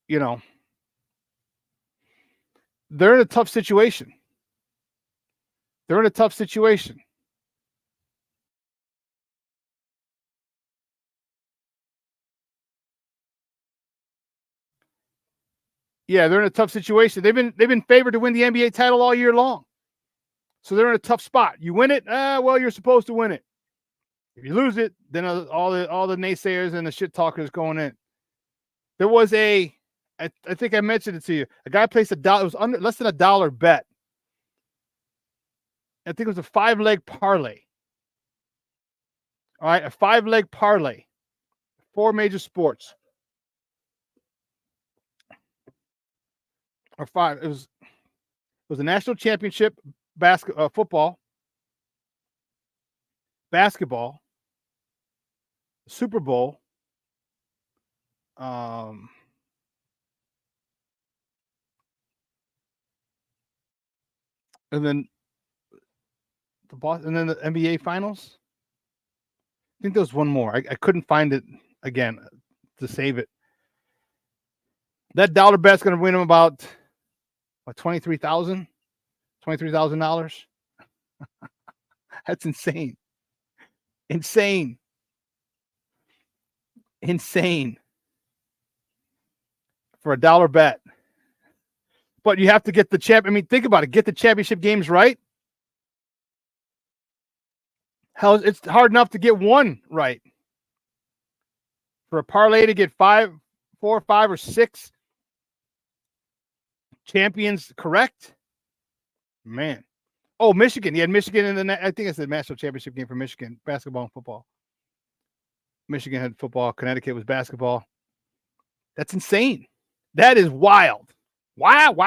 they're in a tough situation. Yeah, they're in a tough situation. They've been favored to win the NBA title all year long. So they're in a tough spot. You win it, well, you're supposed to win it. If you lose it, then all the naysayers and the shit talkers going in. There was I think I mentioned it to you. A guy placed $1. It was less than $1 bet. I think it was a 5-leg parlay. All right, a 5-leg parlay. 4 major sports. Or 5. It was a national championship football, basketball, Super Bowl, and then the NBA Finals. I think there was one more. I couldn't find it again to save it. That dollar bet's going to win him about $23,000. That's insane. For a dollar bet. But you have to get the champ. I mean, think about it. Get the championship games right. Hell, it's hard enough to get one right. For a parlay to get 4, 5, or 6 champions correct, man. Oh, Michigan. He had Michigan in the. I think it's the national championship game for Michigan, basketball and football. Michigan had football. Connecticut was basketball. That's insane. That is wild. Wild.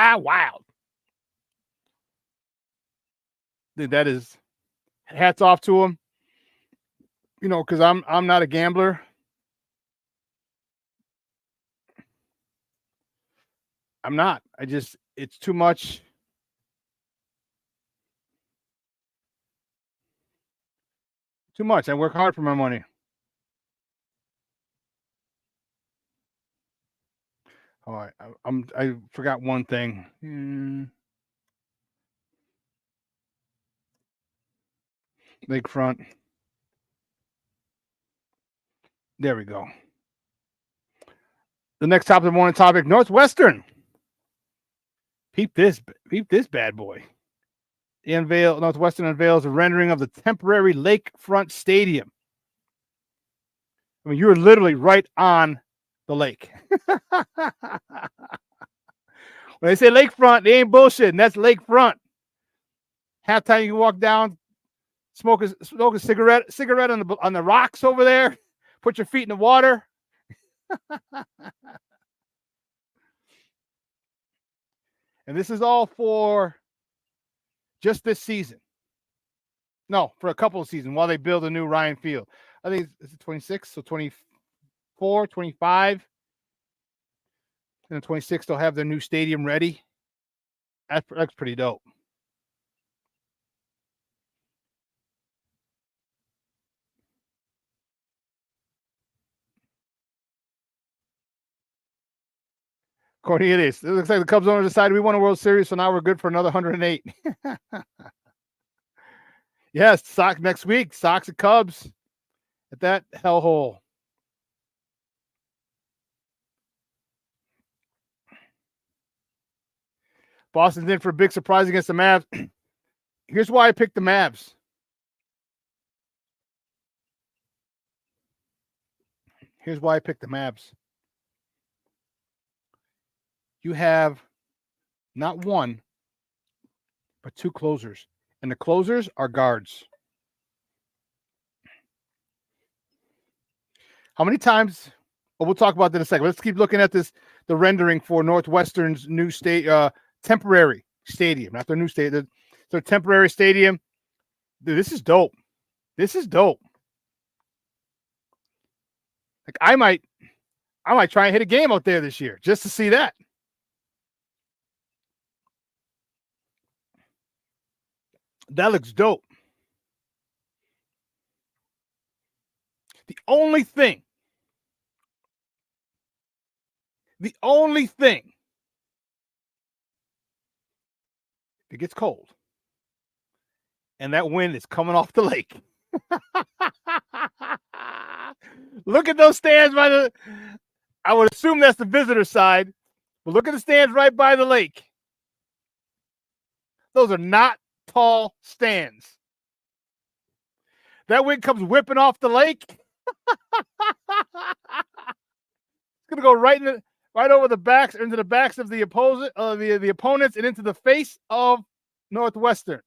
that is hats off to him. You know, because I'm not a gambler. I'm not. It's too much. Too much. I work hard for my money. All right. I forgot one thing. Lakefront. There we go. The next top of the morning topic, Northwestern. Peep this bad boy. Northwestern unveils a rendering of the temporary lakefront stadium. I mean, you're literally right on the lake. When they say lakefront, they ain't bullshitting. That's lakefront. Halftime, you can walk down, smoke a cigarette on the rocks over there. Put your feet in the water. And this is all for just this season. No, for a couple of seasons while they build a new Ryan Field. I think it's 26, so 24, 25. And then 26, they'll have their new stadium ready. That's pretty dope. According to this, it looks like the Cubs owner decided we won a World Series, so now we're good for another 108. Yes, Sox next week. Sox and Cubs at that hellhole. Boston's in for a big surprise against the Mavs. Here's why I picked the Mavs. Here's why I picked the Mavs. You have not one, but two closers. And the closers are guards. How many times? Well, we'll talk about that in a second. Let's keep looking at the rendering for Northwestern's new temporary stadium, not their new stadium. Their temporary stadium. Dude, this is dope. This is dope. Like I might try and hit a game out there this year just to see that. That looks dope. The only thing, if it gets cold and that wind is coming off the lake. Look at those stands I would assume that's the visitor side, but look at the stands right by the lake. Those are not tall stands. That wind comes whipping off the lake. It's gonna go right over the backs, into the backs of the opponents, and into the face of Northwestern.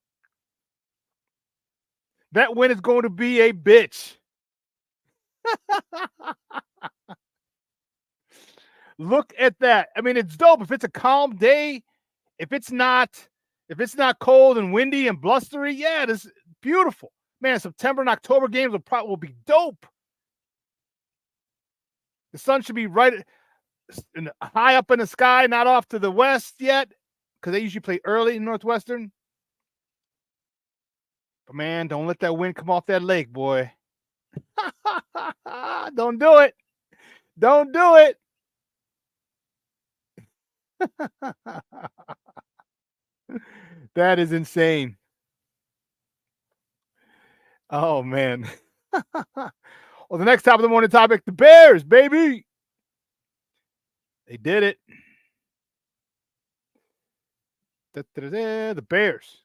That wind is going to be a bitch. Look at that. I mean, it's dope if it's a calm day. If it's not cold and windy and blustery, yeah, it is beautiful. Man, September and October games will be dope. The sun should be right high up in the sky, not off to the west yet, because they usually play early in Northwestern. But man, don't let that wind come off that lake, boy. Don't do it. Don't do it. That is insane. Oh, man. Well, the next top of the morning topic, the Bears, baby. They did it. The Bears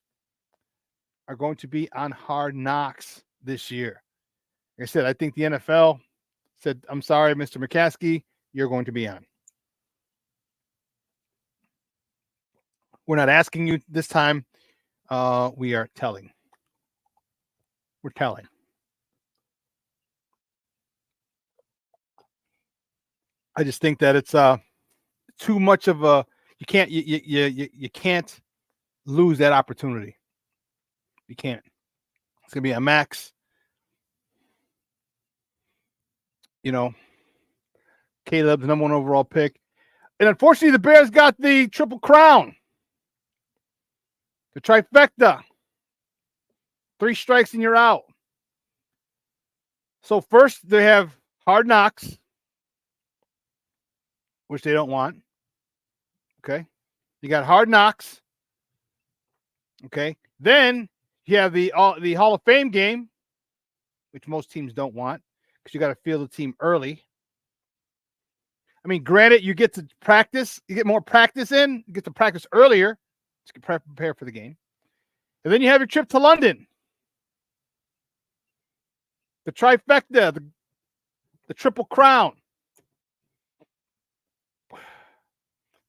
are going to be on Hard Knocks this year. Like I said, I think the NFL said, I'm sorry, Mr. McCaskey, you're going to be on. We're not asking you this time. We are telling. We're telling. I just think that it's too much of a you can't lose that opportunity. You can't. It's going to be a max. You know, Caleb's number 1 overall pick. And unfortunately, the Bears got the triple crown. The trifecta. 3 strikes and you're out. So first, they have Hard Knocks, which they don't want. Okay. You got Hard Knocks. Okay. Then you have the Hall of Fame game, which most teams don't want because you got to field the team early. I mean, granted, you get to practice. You get more practice in. You get to practice earlier to prepare for the game. And then you have your trip to London. The trifecta, the triple crown.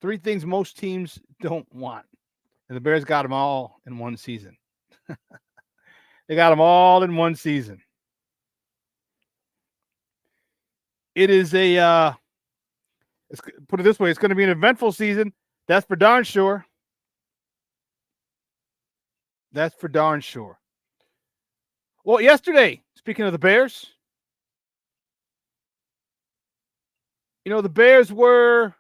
3 things most teams don't want. And the Bears got them all in one season. They got them all in one season. It is let's put it this way, it's going to be an eventful season. That's for darn sure. That's for darn sure. Well, yesterday, speaking of the Bears, the Bears were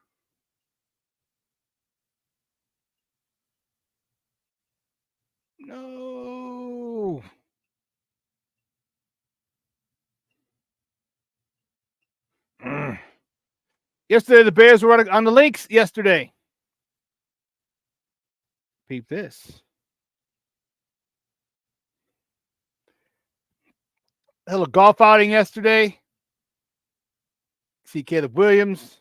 no. Yesterday, the Bears were on the links yesterday. Peep this. A little golf outing yesterday. See Caleb Williams.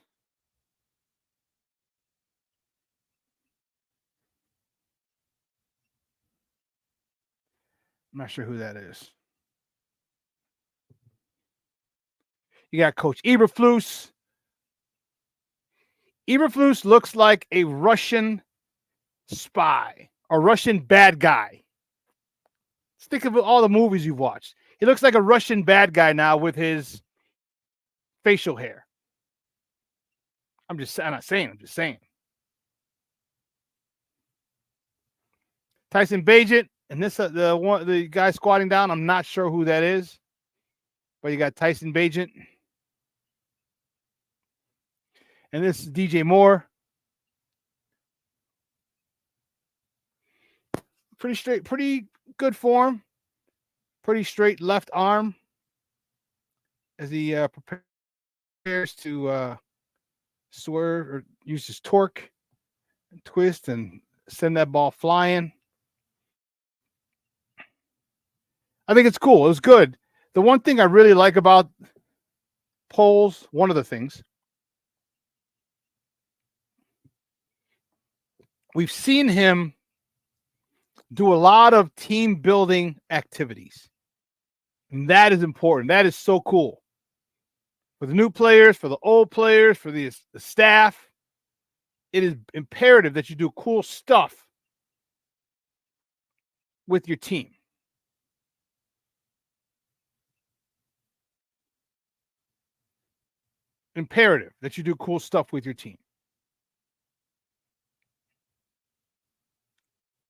I'm not sure who that is. You got Coach Eberflus. Eberflus looks like a Russian spy or Russian bad guy. Think of all the movies you've watched. He looks like a Russian bad guy now with his facial hair. I'm not saying. I'm just saying. Tyson Bagent, and this the guy squatting down. I'm not sure who that is, but you got Tyson Bagent, and this is DJ Moore. Pretty straight, pretty good form. Pretty straight left arm as he prepares to swerve or use his torque and twist and send that ball flying. I think it's cool. It was good. The one thing I really like about Poles, one of the things, we've seen him do a lot of team building activities. And that is important. That is so cool. For the new players, for the old players, for the staff, it is imperative that you do cool stuff with your team. Imperative that you do cool stuff with your team.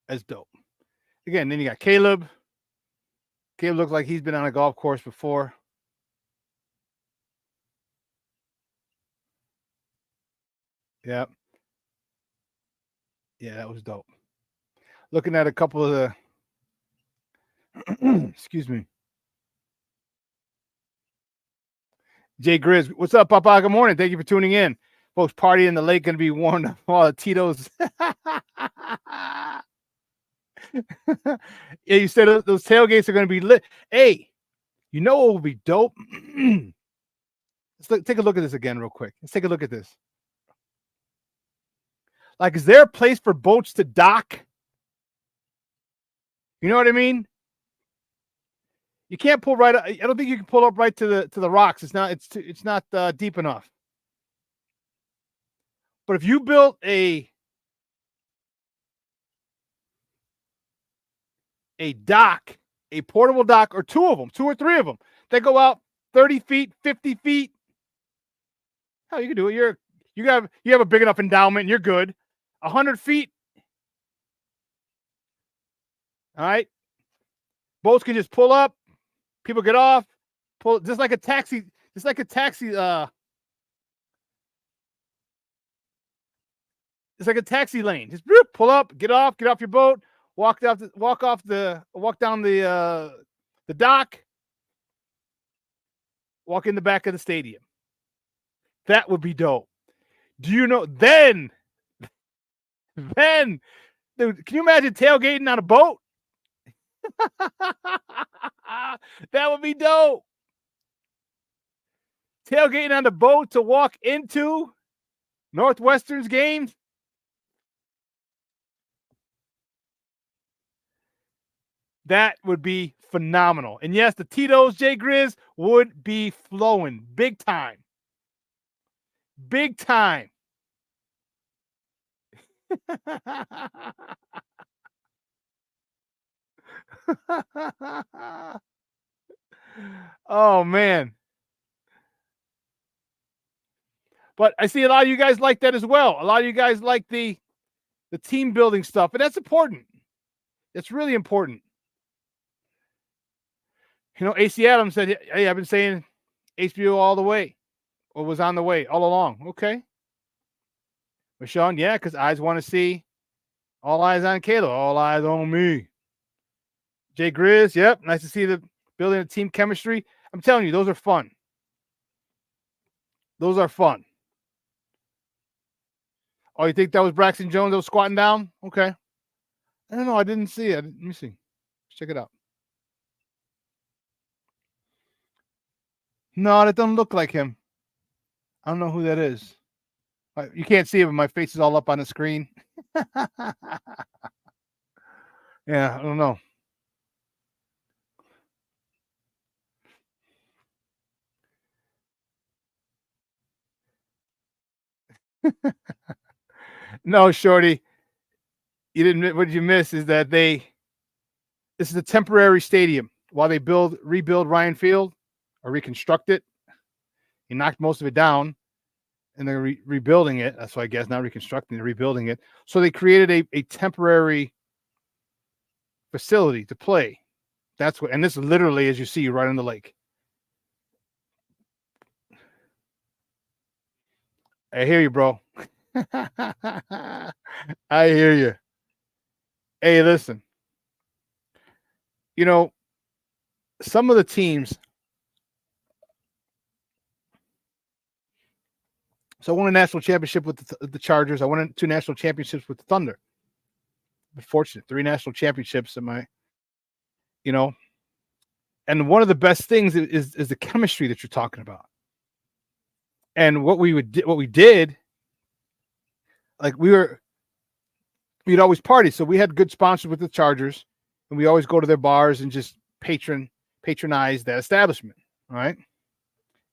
That's dope. Again, then you got Caleb. Caleb looks like he's been on a golf course before. Yep. Yeah, that was dope. Looking at a couple of the excuse me. Jay Grizz, what's up, Papa? Good morning. Thank you for tuning in. Folks, party in the lake going to be warned of all the Tito's. Yeah, you said those tailgates are going to be lit. Hey, you know what will be dope? Take a look at this again real quick. Let's take a look at this. Like, is there a place for boats to dock? You know what I mean? You can't pull right. I don't think you can pull up right to the rocks. It's not deep enough. But if you built a dock, a portable dock, or 2 or 3 of them, that go out 30 feet, 50 feet. Hell, you can do it. You have a big enough endowment, and you're good. 100 feet. All right. Boats can just pull up, people get off, pull just like a taxi, It's like a taxi lane. Just pull up, get off your boat, walk down the dock, walk in the back of the stadium. That would be dope. Do you know then, dude, can you imagine tailgating on a boat? That would be dope. Tailgating on the boat to walk into Northwestern's games. That would be phenomenal. And yes, the Tito's, Jay Grizz, would be flowing big time. Big time. Oh, man. But I see a lot of you guys like that as well. A lot of you guys like the team building stuff, and that's important. It's really important. You know, AC Adams said, hey, I've been saying HBO all the way, or was on the way all along. Okay. But Shawn, yeah, because eyes want to see. All eyes on Kayla, all eyes on me. Jay Grizz, yep, nice to see the building of team chemistry. I'm telling you, those are fun. Those are fun. Oh, you think that was Braxton Jones that was squatting down? Okay. I don't know. I didn't see it. Let me see. Let's check it out. No, that doesn't look like him. I don't know who that is. You can't see it, but my face is all up on the screen. Yeah, I don't know. No, Shorty. You didn't. What you miss is that this is a temporary stadium while they rebuild Ryan Field or reconstruct it. He knocked most of it down, and they're rebuilding it. That's why I guess not reconstructing it, rebuilding it. So they created a temporary facility to play. That's what, and this is literally, as you see, right on the lake. I hear you, bro. I hear you. Hey, listen. You know, some of the teams. So I won a national championship with the Chargers. I won 2 national championships with the Thunder. I'm fortunate. 3 national championships in my, and one of the best things is the chemistry that you're talking about. And what we did, like we'd always party. So we had good sponsors with the Chargers, and we always go to their bars and just patronize that establishment, right?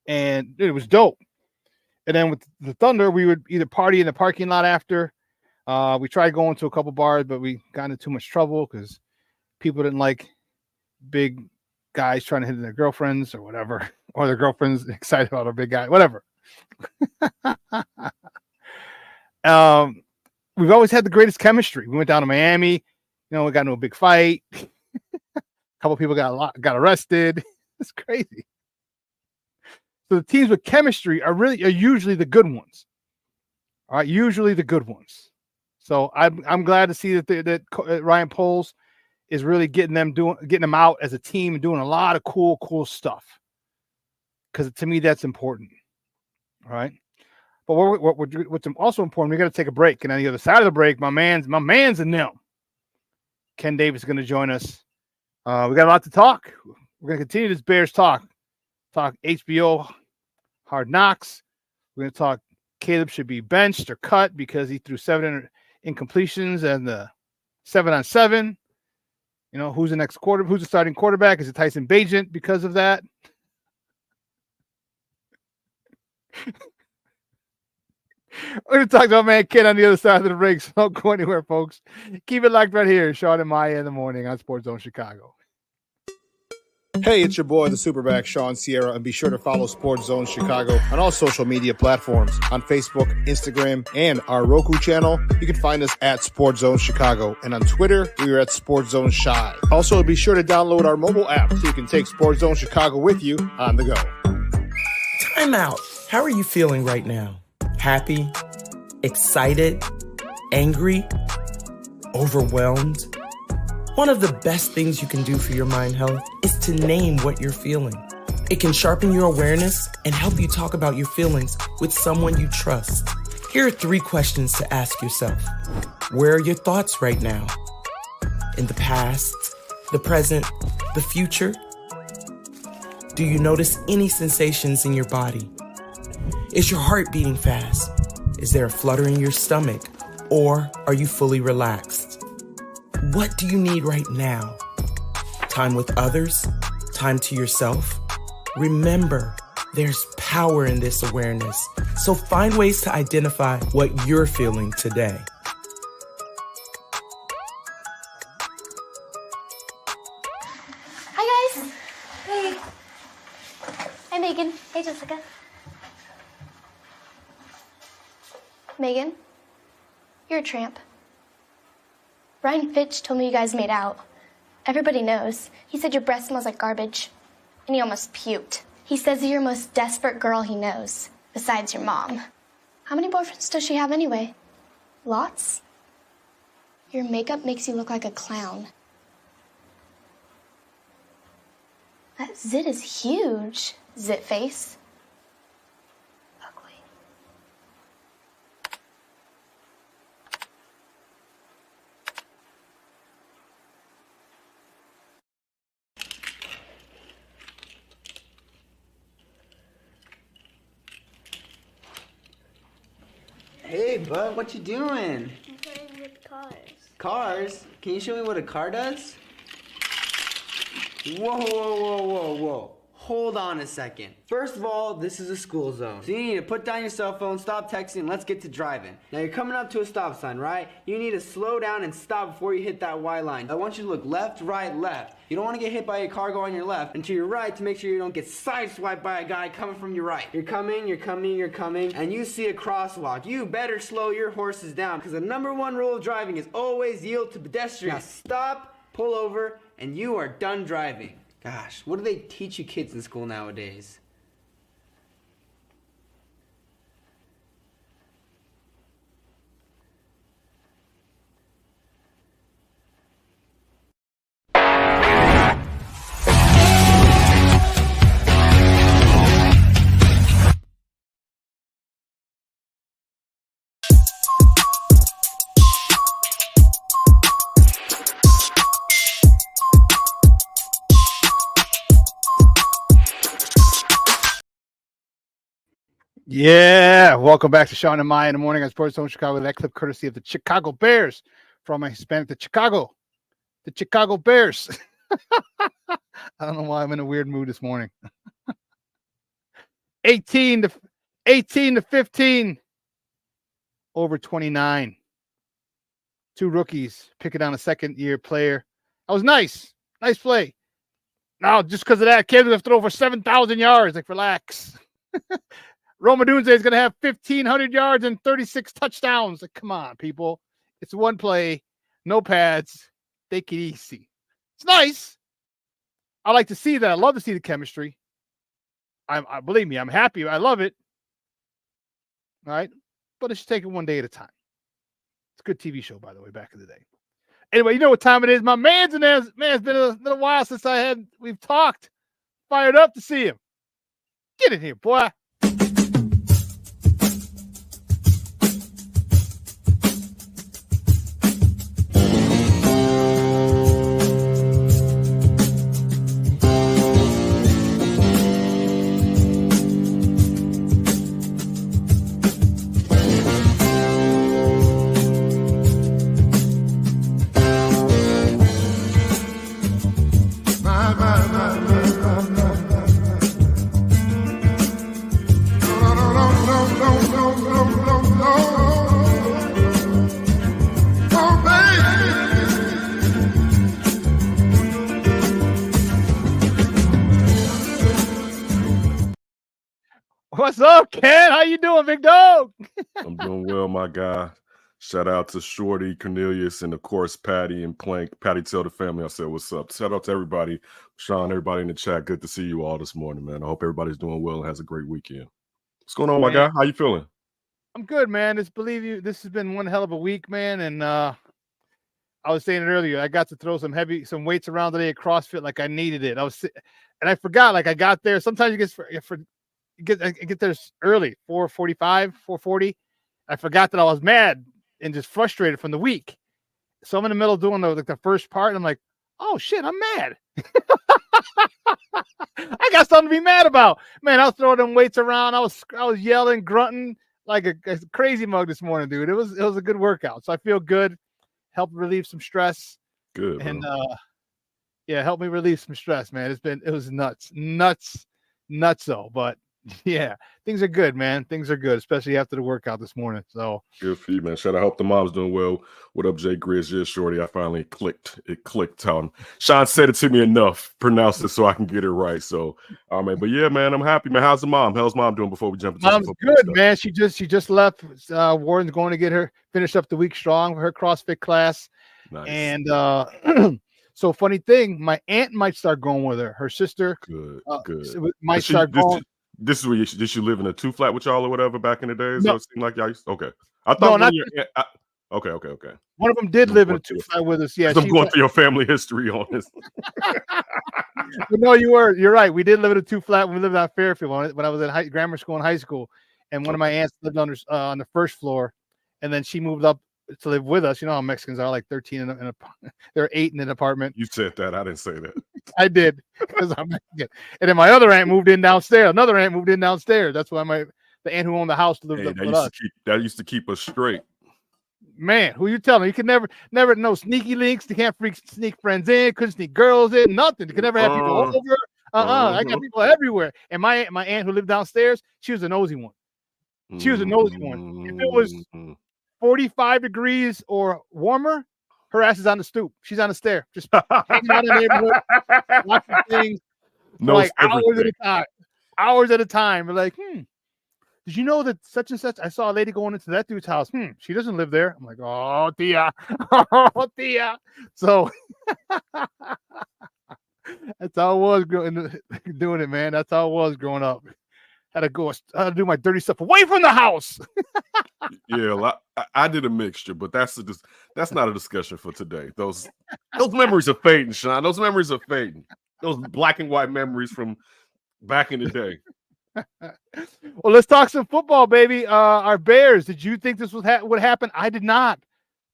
And it was dope. And then with the Thunder, we would either party in the parking lot after. We tried going to a couple bars, but we got into too much trouble because people didn't like big guys trying to hit their girlfriends or whatever, or their girlfriends excited about a big guy, whatever. We've always had the greatest chemistry. We went down to Miami, we got into a big fight. A couple people got arrested. It's crazy. So the teams with chemistry are usually the good ones. All right, usually the good ones. So I'm glad to see that Ryan Poles is really getting them out as a team and doing a lot of cool stuff. Because to me, that's important. All right. But what's also important, we got to take a break. And on the other side of the break, my man's in them. Ken Davis is going to join us. We got a lot to talk. We're going to continue this Bears talk. Talk HBO Hard Knocks. We're going to talk Caleb should be benched or cut because he threw 7 incompletions and the 7-on-7. Who's the starting quarterback? Is it Tyson Bagent because of that? We're going to talk about man Ken on the other side of the break, so don't go anywhere, folks. Keep it locked right here. Shawn and Maya in the morning on Sports Zone Chicago. Hey, it's your boy, the SuperBack, Shawn Sierra, and be sure to follow Sports Zone Chicago on all social media platforms on Facebook, Instagram, and our Roku channel. You can find us at Sports Zone Chicago, and on Twitter, we are at Sports Zone Shy. Also, be sure to download our mobile app so you can take Sports Zone Chicago with you on the go. Time out. How are you feeling right now? Happy? Excited? Angry? Overwhelmed? One of the best things you can do for your mind health is to name what you're feeling. It can sharpen your awareness and help you talk about your feelings with someone you trust. Here are 3 questions to ask yourself. Where are your thoughts right now? In the past, the present, the future? Do you notice any sensations in your body? Is your heart beating fast? Is there a flutter in your stomach? Or are you fully relaxed? What do you need right now? Time with others? Time to yourself? Remember, there's power in this awareness. So find ways to identify what you're feeling today. Hi, guys. Hey. Hi, Megan. Hey, Jessica. Megan, you're a tramp. Brian Fitch told me you guys made out. Everybody knows. He said your breath smells like garbage. And he almost puked. He says you're the most desperate girl he knows, besides your mom. How many boyfriends does she have anyway? Lots? Your makeup makes you look like a clown. That zit is huge, zit face. Ugly. Hey, bud, what you doing? I'm playing with cars. Cars? Can you show me what a car does? Whoa, whoa, whoa, whoa, whoa. Hold on a second. First of all, this is a school zone. So you need to put down your cell phone, stop texting, and let's get to driving. Now you're coming up to a stop sign, right? You need to slow down and stop before you hit that Y line. I want you to look left, right, left. You don't want to get hit by a car going on your left, and to your right to make sure you don't get sideswiped by a guy coming from your right. You're coming, and you see a crosswalk. You better slow your horses down, because the #1 rule of driving is always yield to pedestrians. Now stop, pull over, and you are done driving. Gosh, what do they teach you kids in school nowadays? Yeah, welcome back to Shawn and Maya in the morning on Sports Zone Chicago. That clip courtesy of the Chicago Bears from a Hispanic, the Chicago Bears. I don't know why I'm in a weird mood this morning. 18 to 15 over 29. 2 rookies picking on a second-year player. That was nice play. Now, just because of that, kids have thrown over 7,000 yards. Like, relax. Rome Odunze is going to have 1,500 yards and 36 touchdowns. Like, come on, people. It's one play, no pads. Take it easy. It's nice. I like to see that. I love to see the chemistry. I believe me, I'm happy. I love it. All right, but it's taking one day at a time. It's a good TV show, by the way, back in the day. Anyway, you know what time it is. My man's in there. Man, it's been a while since we've talked. Fired up to see him. Get in here, boy. What's up, Ken? How you doing, big dog? I'm doing well, my guy. Shout out to Shorty, Cornelius, and of course Patty and Plank. Patty, tell the family I said what's up. Shout out to everybody, Shawn, everybody in the chat. Good to see you all this morning, man. I hope everybody's doing well and has a great weekend. What's going on, my guy? How you feeling? I'm good, man. This has been one hell of a week, man. And I was saying it earlier. I got to throw some weights around today at CrossFit like I needed it. I forgot. Like I got there. Sometimes you get there early, 4:45, 4:40. I forgot that I was mad and just frustrated from the week. So I'm in the middle of doing the first part, and I'm like, oh shit, I'm mad. I got something to be mad about. Man, I was throwing them weights around. I was yelling, grunting like a crazy mug this morning, dude. It was a good workout. So I feel good. Helped relieve some stress. Good. And help me relieve some stress, man. It was nuts though. But yeah, things are good, man. Things are good, especially after the workout this morning. So good for you, man. Shout out. I hope the mom's doing well. What up, Jay Grizz? Yeah, Shorty. I finally clicked. It clicked on. Shawn said it to me enough, pronounced it so I can get it right. So, man. But yeah, man, I'm happy, man. How's the mom? How's mom doing before we jump into Mom's good, stuff? Man. She just left. Warren's going to get her finish up the week strong for her CrossFit class. Nice. And so funny thing, my aunt might start going with her. Her sister, good. Might start going. This is where did she live in a 2-flat with y'all or whatever back in the days? No. So it seemed like y'all okay. I thought okay. One of them did live in a 2-flat with us. Yeah, I'm going through your family history on this. But no, you're right. We did live in a 2-flat when we lived on Fairfield when I was at grammar school and high school. And one of my aunts lived on the first floor, and then she moved up to live with us. You know how Mexicans are, like 13 in they're 8 in an apartment. You said that. I didn't say that. I did because I'm Mexican. And then my other aunt moved in downstairs. Another aunt moved in downstairs. That's why the aunt who owned the house lived up with us. That used to keep us straight. Man, who you telling? You can never know sneaky links. They can't sneak friends in. Couldn't sneak girls in. Nothing. You could never have people over. I got people everywhere. And my aunt who lived downstairs, she was a nosy one. She was a nosy one. If it was 45 degrees or warmer, her ass is on the stoop. She's on the stair, just hanging out in the neighborhood, watching things for like hours at a time. We're like, did you know that such and such? I saw a lady going into that dude's house. She doesn't live there. I'm like, oh, tia. Oh, tia. So that's how it was doing it, man. That's how it was growing up. Had to do my dirty stuff away from the house. Yeah, I did a mixture, but that's not a discussion for today. Those memories are fading, Shawn. Those memories are fading. Those black and white memories from back in the day. Well, let's talk some football, baby. Our Bears. Did you think this would happen? I did not.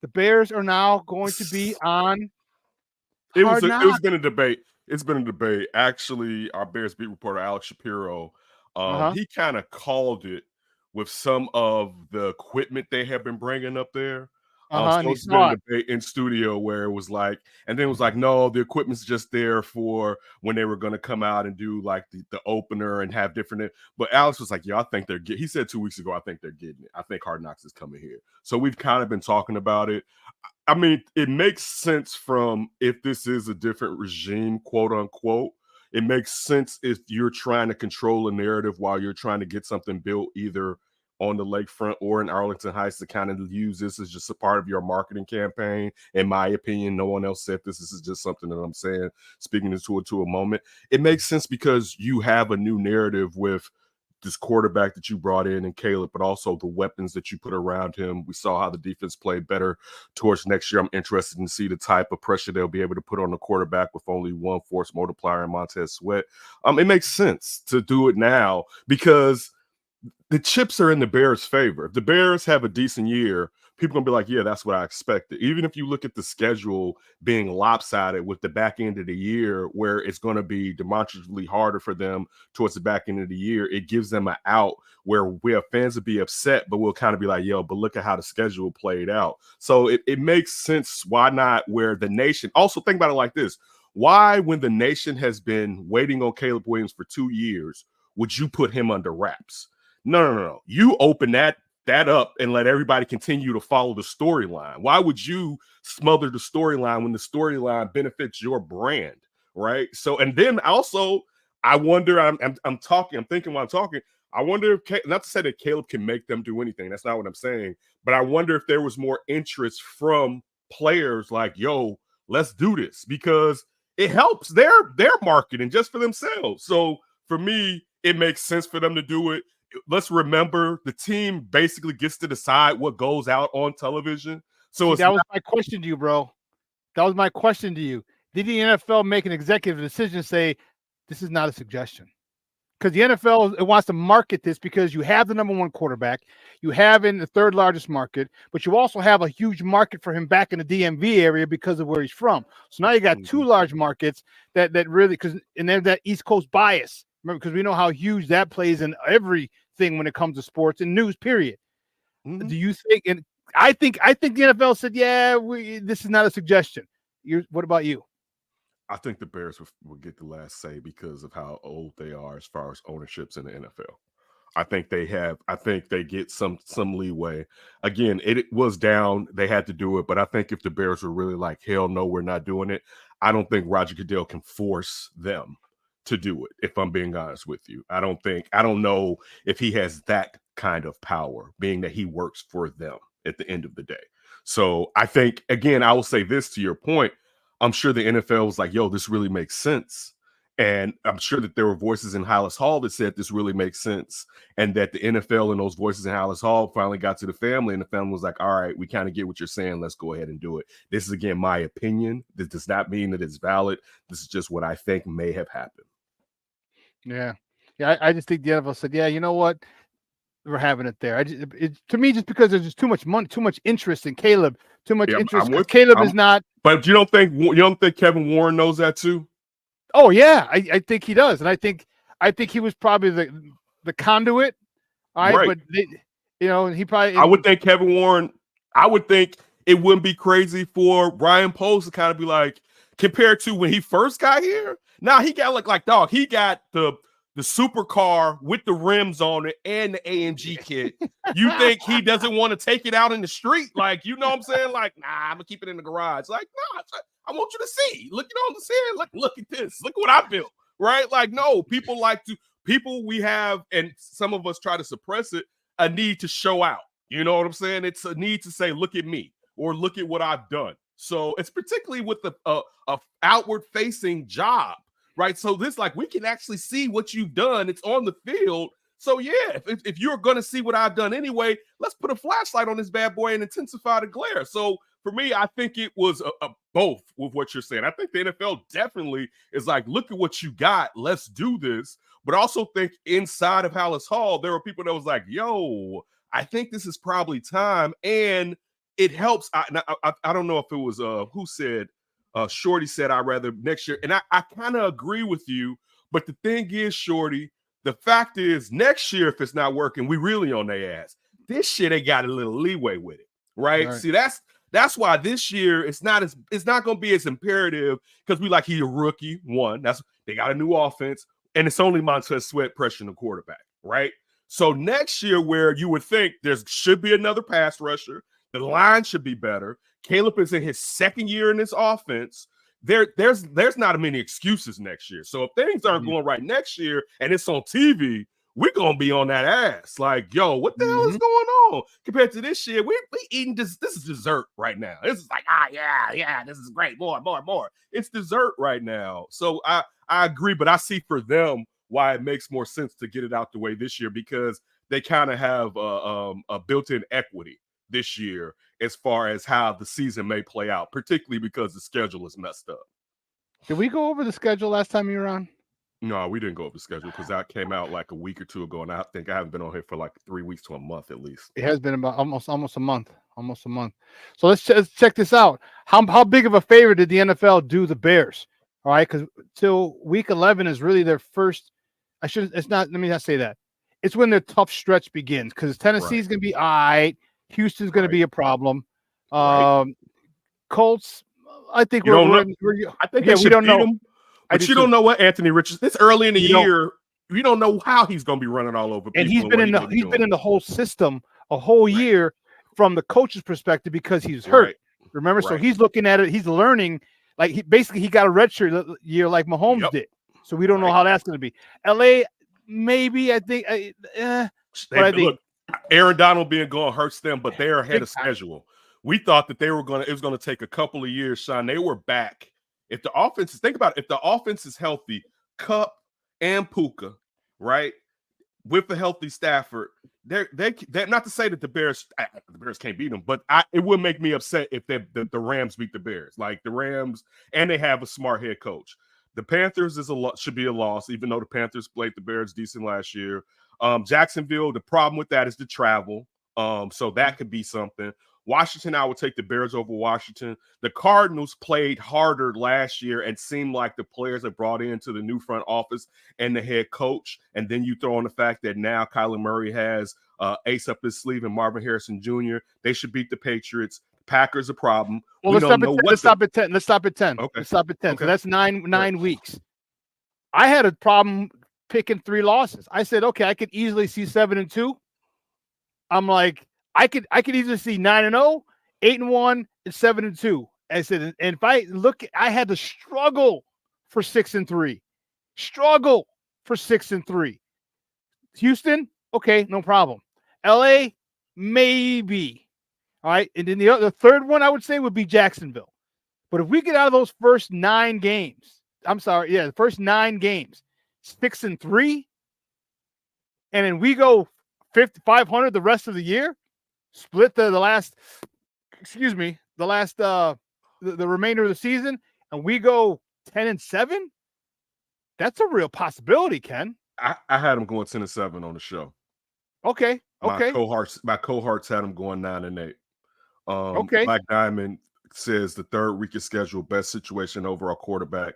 The Bears are now going to be on. It's been a debate. It's been a debate. Actually, our Bears beat reporter Alex Shapiro. He kind of called it with some of the equipment they have been bringing up there. So it's been a debate in studio where it was like, and then it was like, no, the equipment's just there for when they were going to come out and do like the opener and have different. But Alex was like, yeah, I think he said 2 weeks ago, I think they're getting it. I think Hard Knocks is coming here. So we've kind of been talking about it. I mean, it makes sense from if this is a different regime, quote unquote. It makes sense if you're trying to control a narrative while you're trying to get something built either on the lakefront or in Arlington Heights to kind of use this as just a part of your marketing campaign. In my opinion, no one else said this. This is just something that I'm saying, speaking into a moment. It makes sense because you have a new narrative with this quarterback that you brought in and Caleb, but also the weapons that you put around him. We saw how the defense played better towards next year. I'm interested in see the type of pressure they'll be able to put on the quarterback with only one force multiplier in Montez Sweat. It makes sense to do it now because the chips are in the Bears' favor. If the Bears have a decent year, people going to be like, yeah, that's what I expected. Even if you look at the schedule being lopsided with the back end of the year where it's going to be demonstrably harder for them towards the back end of the year, it gives them an out where fans will be upset, but we'll kind of be like, yo, but look at how the schedule played out. So it makes sense. Why not where the nation – also think about it like this. Why, when the nation has been waiting on Caleb Williams for 2 years, would you put him under wraps? No. You open that up and let everybody continue to follow the storyline. Why would you smother the storyline when the storyline benefits your brand, right? So, and then also, I wonder, I'm thinking while I'm talking, I wonder if, not to say that Caleb can make them do anything. That's not what I'm saying. But I wonder if there was more interest from players like, yo, let's do this, because it helps their marketing just for themselves. So for me, it makes sense for them to do it. Let's remember, the team basically gets to decide what goes out on television. So that was my question to you, bro. That was my question to you. Did the NFL make an executive decision to say, this is not a suggestion? Because the NFL wants to market this because you have the number one quarterback, you have in the third largest market, but you also have a huge market for him back in the DMV area because of where he's from. So now you got two large markets that really, and there's that East Coast bias. Remember, because we know how huge that plays in everything when it comes to sports and news, period. Do you think, and I think the NFL said, yeah, this is not a suggestion. What about you? I think the Bears will get the last say because of how old they are as far as ownerships in the NFL. I think they get some leeway. Again, it was down. They had to do it. But I think if the Bears were really like, hell no, we're not doing it, I don't think Roger Goodell can force them to do it, if I'm being honest with you. I don't know if he has that kind of power, being that he works for them at the end of the day. So I think, again, I will say this to your point. I'm sure the NFL was like, yo, this really makes sense. And I'm sure that there were voices in Hallis Hall that said this really makes sense. And that the NFL and those voices in Hallis Hall finally got to the family, and the family was like, all right, we kind of get what you're saying. Let's go ahead and do it. This is, again, my opinion. This does not mean that it's valid. This is just what I think may have happened. Yeah. I just think the NFL said, yeah, you know what? We're having it there. To me, just because there's just too much money, too much interest in Caleb, too much interest. Caleb is not. But you don't think Kevin Warren knows that too? Oh yeah, I think he does, and I think he was probably the conduit. All right, but he probably. I would think Kevin Warren. I would think it wouldn't be crazy for Ryan Poles to kind of be like, compared to when he first got here. Now he got like dog. He got the supercar with the rims on it and the AMG kit. You think he doesn't want to take it out in the street? Like, you know what I'm saying? Like, nah, I'm gonna keep it in the garage. Like, nah, I want you to see. Look, you know what I'm saying? Look at this. Look what I built. Right? Like, no, people we have, and some of us try to suppress it, a need to show out. You know what I'm saying? It's a need to say, look at me, or look at what I've done. So it's particularly with a outward facing job. Right. So this, like, we can actually see what you've done. It's on the field. So, yeah, if you're going to see what I've done anyway, let's put a flashlight on this bad boy and intensify the glare. So for me, I think it was a both with what you're saying. I think the NFL definitely is like, look at what you got. Let's do this. But I also think inside of Hallis Hall, there were people that was like, yo, I think this is probably time. And it helps. I don't know if it was who said. Shorty said, I'd rather next year. And I kind of agree with you. But the thing is, Shorty, the fact is, next year, if it's not working, we really on their ass. This year, they got a little leeway with it. Right? See, that's why this year it's not going to be as imperative, because he's a rookie. One, they got a new offense, and it's only Montez Sweat pressuring the quarterback. Right? So next year, where you would think there should be another pass rusher, the line should be better. Caleb is in his second year in this offense. There's not many excuses next year. So if things aren't going right next year and it's on TV, we're gonna be on that ass. Like, yo, what the hell is going on? Compared to this year, we eating this is dessert right now. This is like, yeah, this is great. More. It's dessert right now. So I agree, but I see for them why it makes more sense to get it out the way this year, because they kind of have a built-in equity this year as far as how the season may play out, particularly because the schedule is messed up. Did we go over the schedule last time you were on? No, we didn't go over the schedule because that came out like a week or two ago, and I think I haven't been on here for like 3 weeks to a month at least. It has been about almost a month. So let's check this out. How big of a favor did the NFL do the Bears? All right, because till week 11 is really their first. Let me not say that. It's when their tough stretch begins, because Tennessee's going to be all right. Houston's going to be a problem. Colts, I think we don't know them. But you don't know what Anthony Richardson. It's early in the year. You don't know how he's going to be running all over people. And he's been in the whole system a whole year from the coach's perspective, because he's hurt. Remember, so he's looking at it. He's learning. Like he got a redshirt year like Mahomes did. So we don't know how that's going to be. LA, maybe. I think. Look, Aaron Donald being gone hurts them, but they're ahead of schedule. We thought that it was going to take a couple of years, Shawn. They were back. If the offense think about it, if the offense is healthy, Cup and Puka, right, with a healthy Stafford, they're not to say that the Bears can't beat them, but it would make me upset if the Rams beat the Bears. Like the Rams, and they have a smart head coach. The Panthers should be a loss, even though the Panthers played the Bears decent last year. Jacksonville, the problem with that is the travel. So that could be something. Washington, I would take the Bears over Washington. The Cardinals played harder last year and seemed like the players have brought into the new front office and the head coach. And then you throw in the fact that now Kyler Murray has ace up his sleeve and Marvin Harrison Jr. They should beat the Patriots. Packers a problem. Well, let's stop at 10. Let's stop at 10. Okay. Let's stop at 10. Okay. So that's nine weeks. I had a problem picking 3 losses. I said, okay, I could easily see 7-2. I'm like, I could easily see 9-0, 8-1, and 7-2. I said, and if I look, I had to struggle for 6-3. Struggle for 6-3. Houston, okay, no problem. LA, maybe. All right. And then the third one I would say would be Jacksonville. But if we get out of those first 9 games, the first 9 games, 6-3, and then we go 500 the rest of the year, split the remainder of the season, and we go 10-7, that's a real possibility, Ken. I had them going 10-7 on the show. Okay. My cohorts had them going 9-8. Okay. Black Diamond says the third weakest schedule, best situation over our quarterback,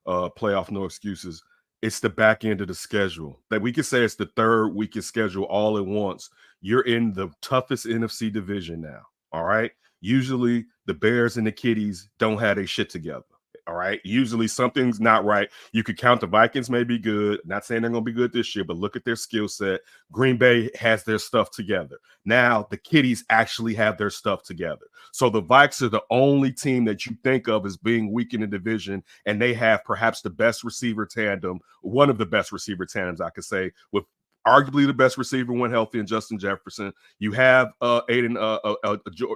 playoff, no excuses. It's the back end of the schedule. That we could say it's the third weakest schedule all at once. You're in the toughest NFC division now. All right. Usually the Bears and the Kitties don't have their shit together. All right. Usually something's not right. You could count the Vikings may be good. Not saying they're going to be good this year, but look at their skill set. Green Bay has their stuff together. Now the Kitties actually have their stuff together. So the Vikes are the only team that you think of as being weak in the division, and they have perhaps the best receiver tandem, one of the best receiver tandems, I could say, with arguably the best receiver when healthy in Justin Jefferson. You have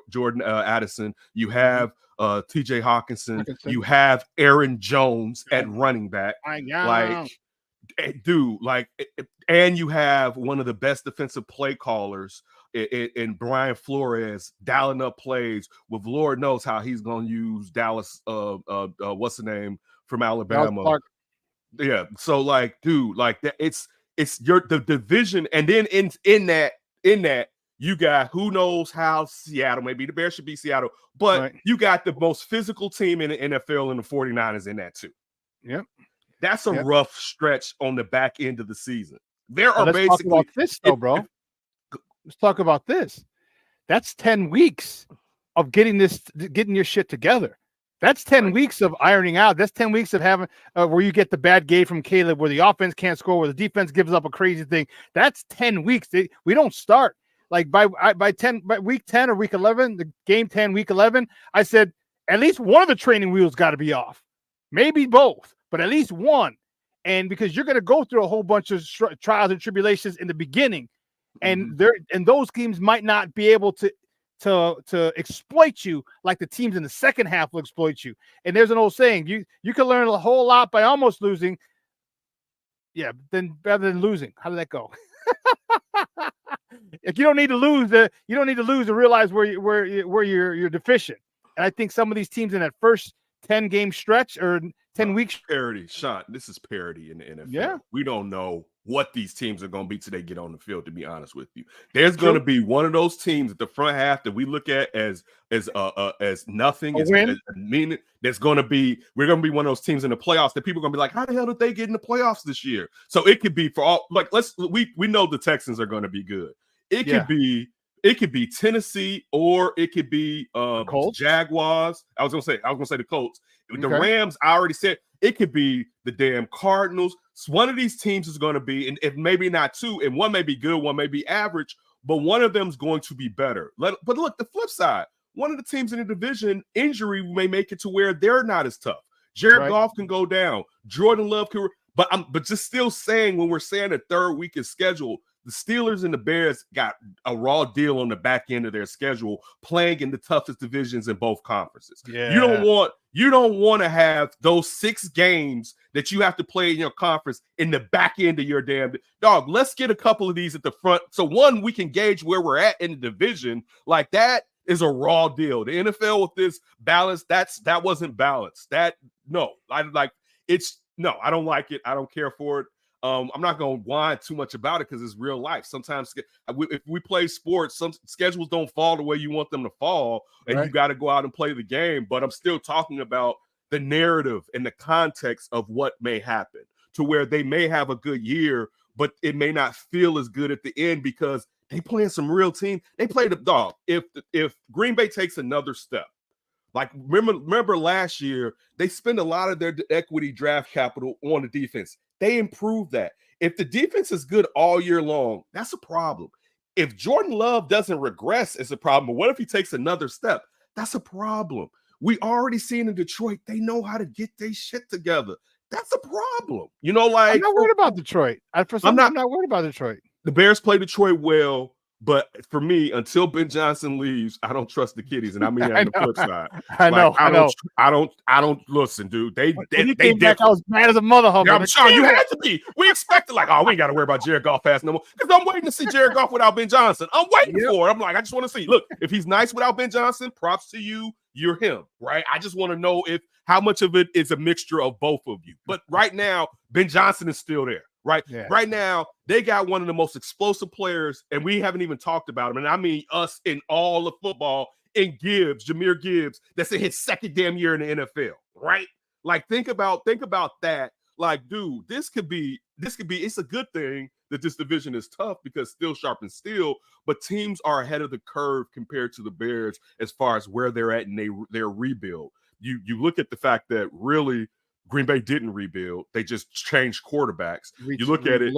Jordan Addison. You have TJ Hawkinson. You have Aaron Jones at running back. And you have one of the best defensive play callers in Brian Flores dialing up plays with Lord knows how he's going to use Dallas. What's the name from Alabama? Yeah. So that it's the division, and then in that you got who knows how Seattle, maybe the Bears should be Seattle, but you got the most physical team in the NFL and the 49ers in that too. Yep. That's a rough stretch on the back end of the season. Let's talk about this though, bro. Let's talk about this. That's 10 weeks of getting your shit together. That's 10 weeks of ironing out. That's 10 weeks of having where you get the bad game from Caleb, where the offense can't score, where the defense gives up a crazy thing. That's 10 weeks. We don't start like by week 10 or week 11, the game 10, week 11. I said at least one of the training wheels got to be off, maybe both, but at least one. And because you're going to go through a whole bunch of trials and tribulations in the beginning, and those teams might not be able to exploit you like the teams in the second half will exploit you. And there's an old saying, you can learn a whole lot by almost losing. Yeah, then rather than losing. How did that go? If you don't need to lose, to realize where you're deficient. And I think some of these teams in that first 10 game stretch or 10 weeks parity, Shawn. This is parity in the NFL. Yeah. We don't know what these teams are going to be till they get on the field, to be honest with you. There's going to be one of those teams at the front half that we look at as nothing, as meaning. There's going to be, we're going to be one of those teams in the playoffs that people are going to be like, how the hell did they get in the playoffs this year? So it could be for all, like, we know the Texans are going to be good. It could be Tennessee, or it could be Jaguars. I was gonna say the Colts. The Rams, I already said it could be the damn Cardinals. So one of these teams is going to be, and if maybe not two, and one may be good, one may be average, but one of them is going to be better. But look, the flip side, one of the teams in the division, injury may make it to where they're not as tough. Jared Goff can go down. Jordan Love can. But just still saying, when we're saying the third week is scheduled, the Steelers and the Bears got a raw deal on the back end of their schedule, playing in the toughest divisions in both conferences. Yeah. You don't want to have those 6 games that you have to play in your conference in the back end of your damn dog. Let's get a couple of these at the front. So one, we can gauge where we're at in the division. Like, that is a raw deal. The NFL with this balance, that wasn't balanced. I don't like it. I don't care for it. I'm not going to whine too much about it because it's real life. Sometimes if we play sports, some schedules don't fall the way you want them to fall, and you got to go out and play the game. But I'm still talking about the narrative and the context of what may happen, to where they may have a good year, but it may not feel as good at the end because they playing some real team. They play the dog. If Green Bay takes another step, like remember last year, they spend a lot of their equity draft capital on the defense. They improved that. If the defense is good all year long, that's a problem. If Jordan Love doesn't regress, it's a problem. But what if he takes another step? That's a problem. We already seen in Detroit, they know how to get their shit together. That's a problem. You know, like, I'm not worried about Detroit. I'm not worried about Detroit. The Bears play Detroit well. But for me, until Ben Johnson leaves, I don't trust the kiddies, and I mean that on the flip side. I don't listen, dude. They came back, I was mad as a mother hugger. Yeah, I'm sure you had to be. We expected, like, we ain't got to worry about Jared Goff fast no more, because I'm waiting to see Jared Goff without Ben Johnson. I'm waiting for it. I'm like, I just want to see. Look, if he's nice without Ben Johnson, props to you. You're him, right? I just want to know how much of it is a mixture of both of you. But right now, Ben Johnson is still there. Right. Yeah. Right now, they got one of the most explosive players, and we haven't even talked about him. And I mean us in all of football, in Jahmyr Gibbs, that's in his second damn year in the NFL. Right. Like, think about that. Like, dude, this could be, it's a good thing that this division is tough because steel sharpens steel, but teams are ahead of the curve compared to the Bears as far as where they're at in their rebuild. You look at the fact that really Green Bay didn't rebuild. They just changed quarterbacks. You look at it.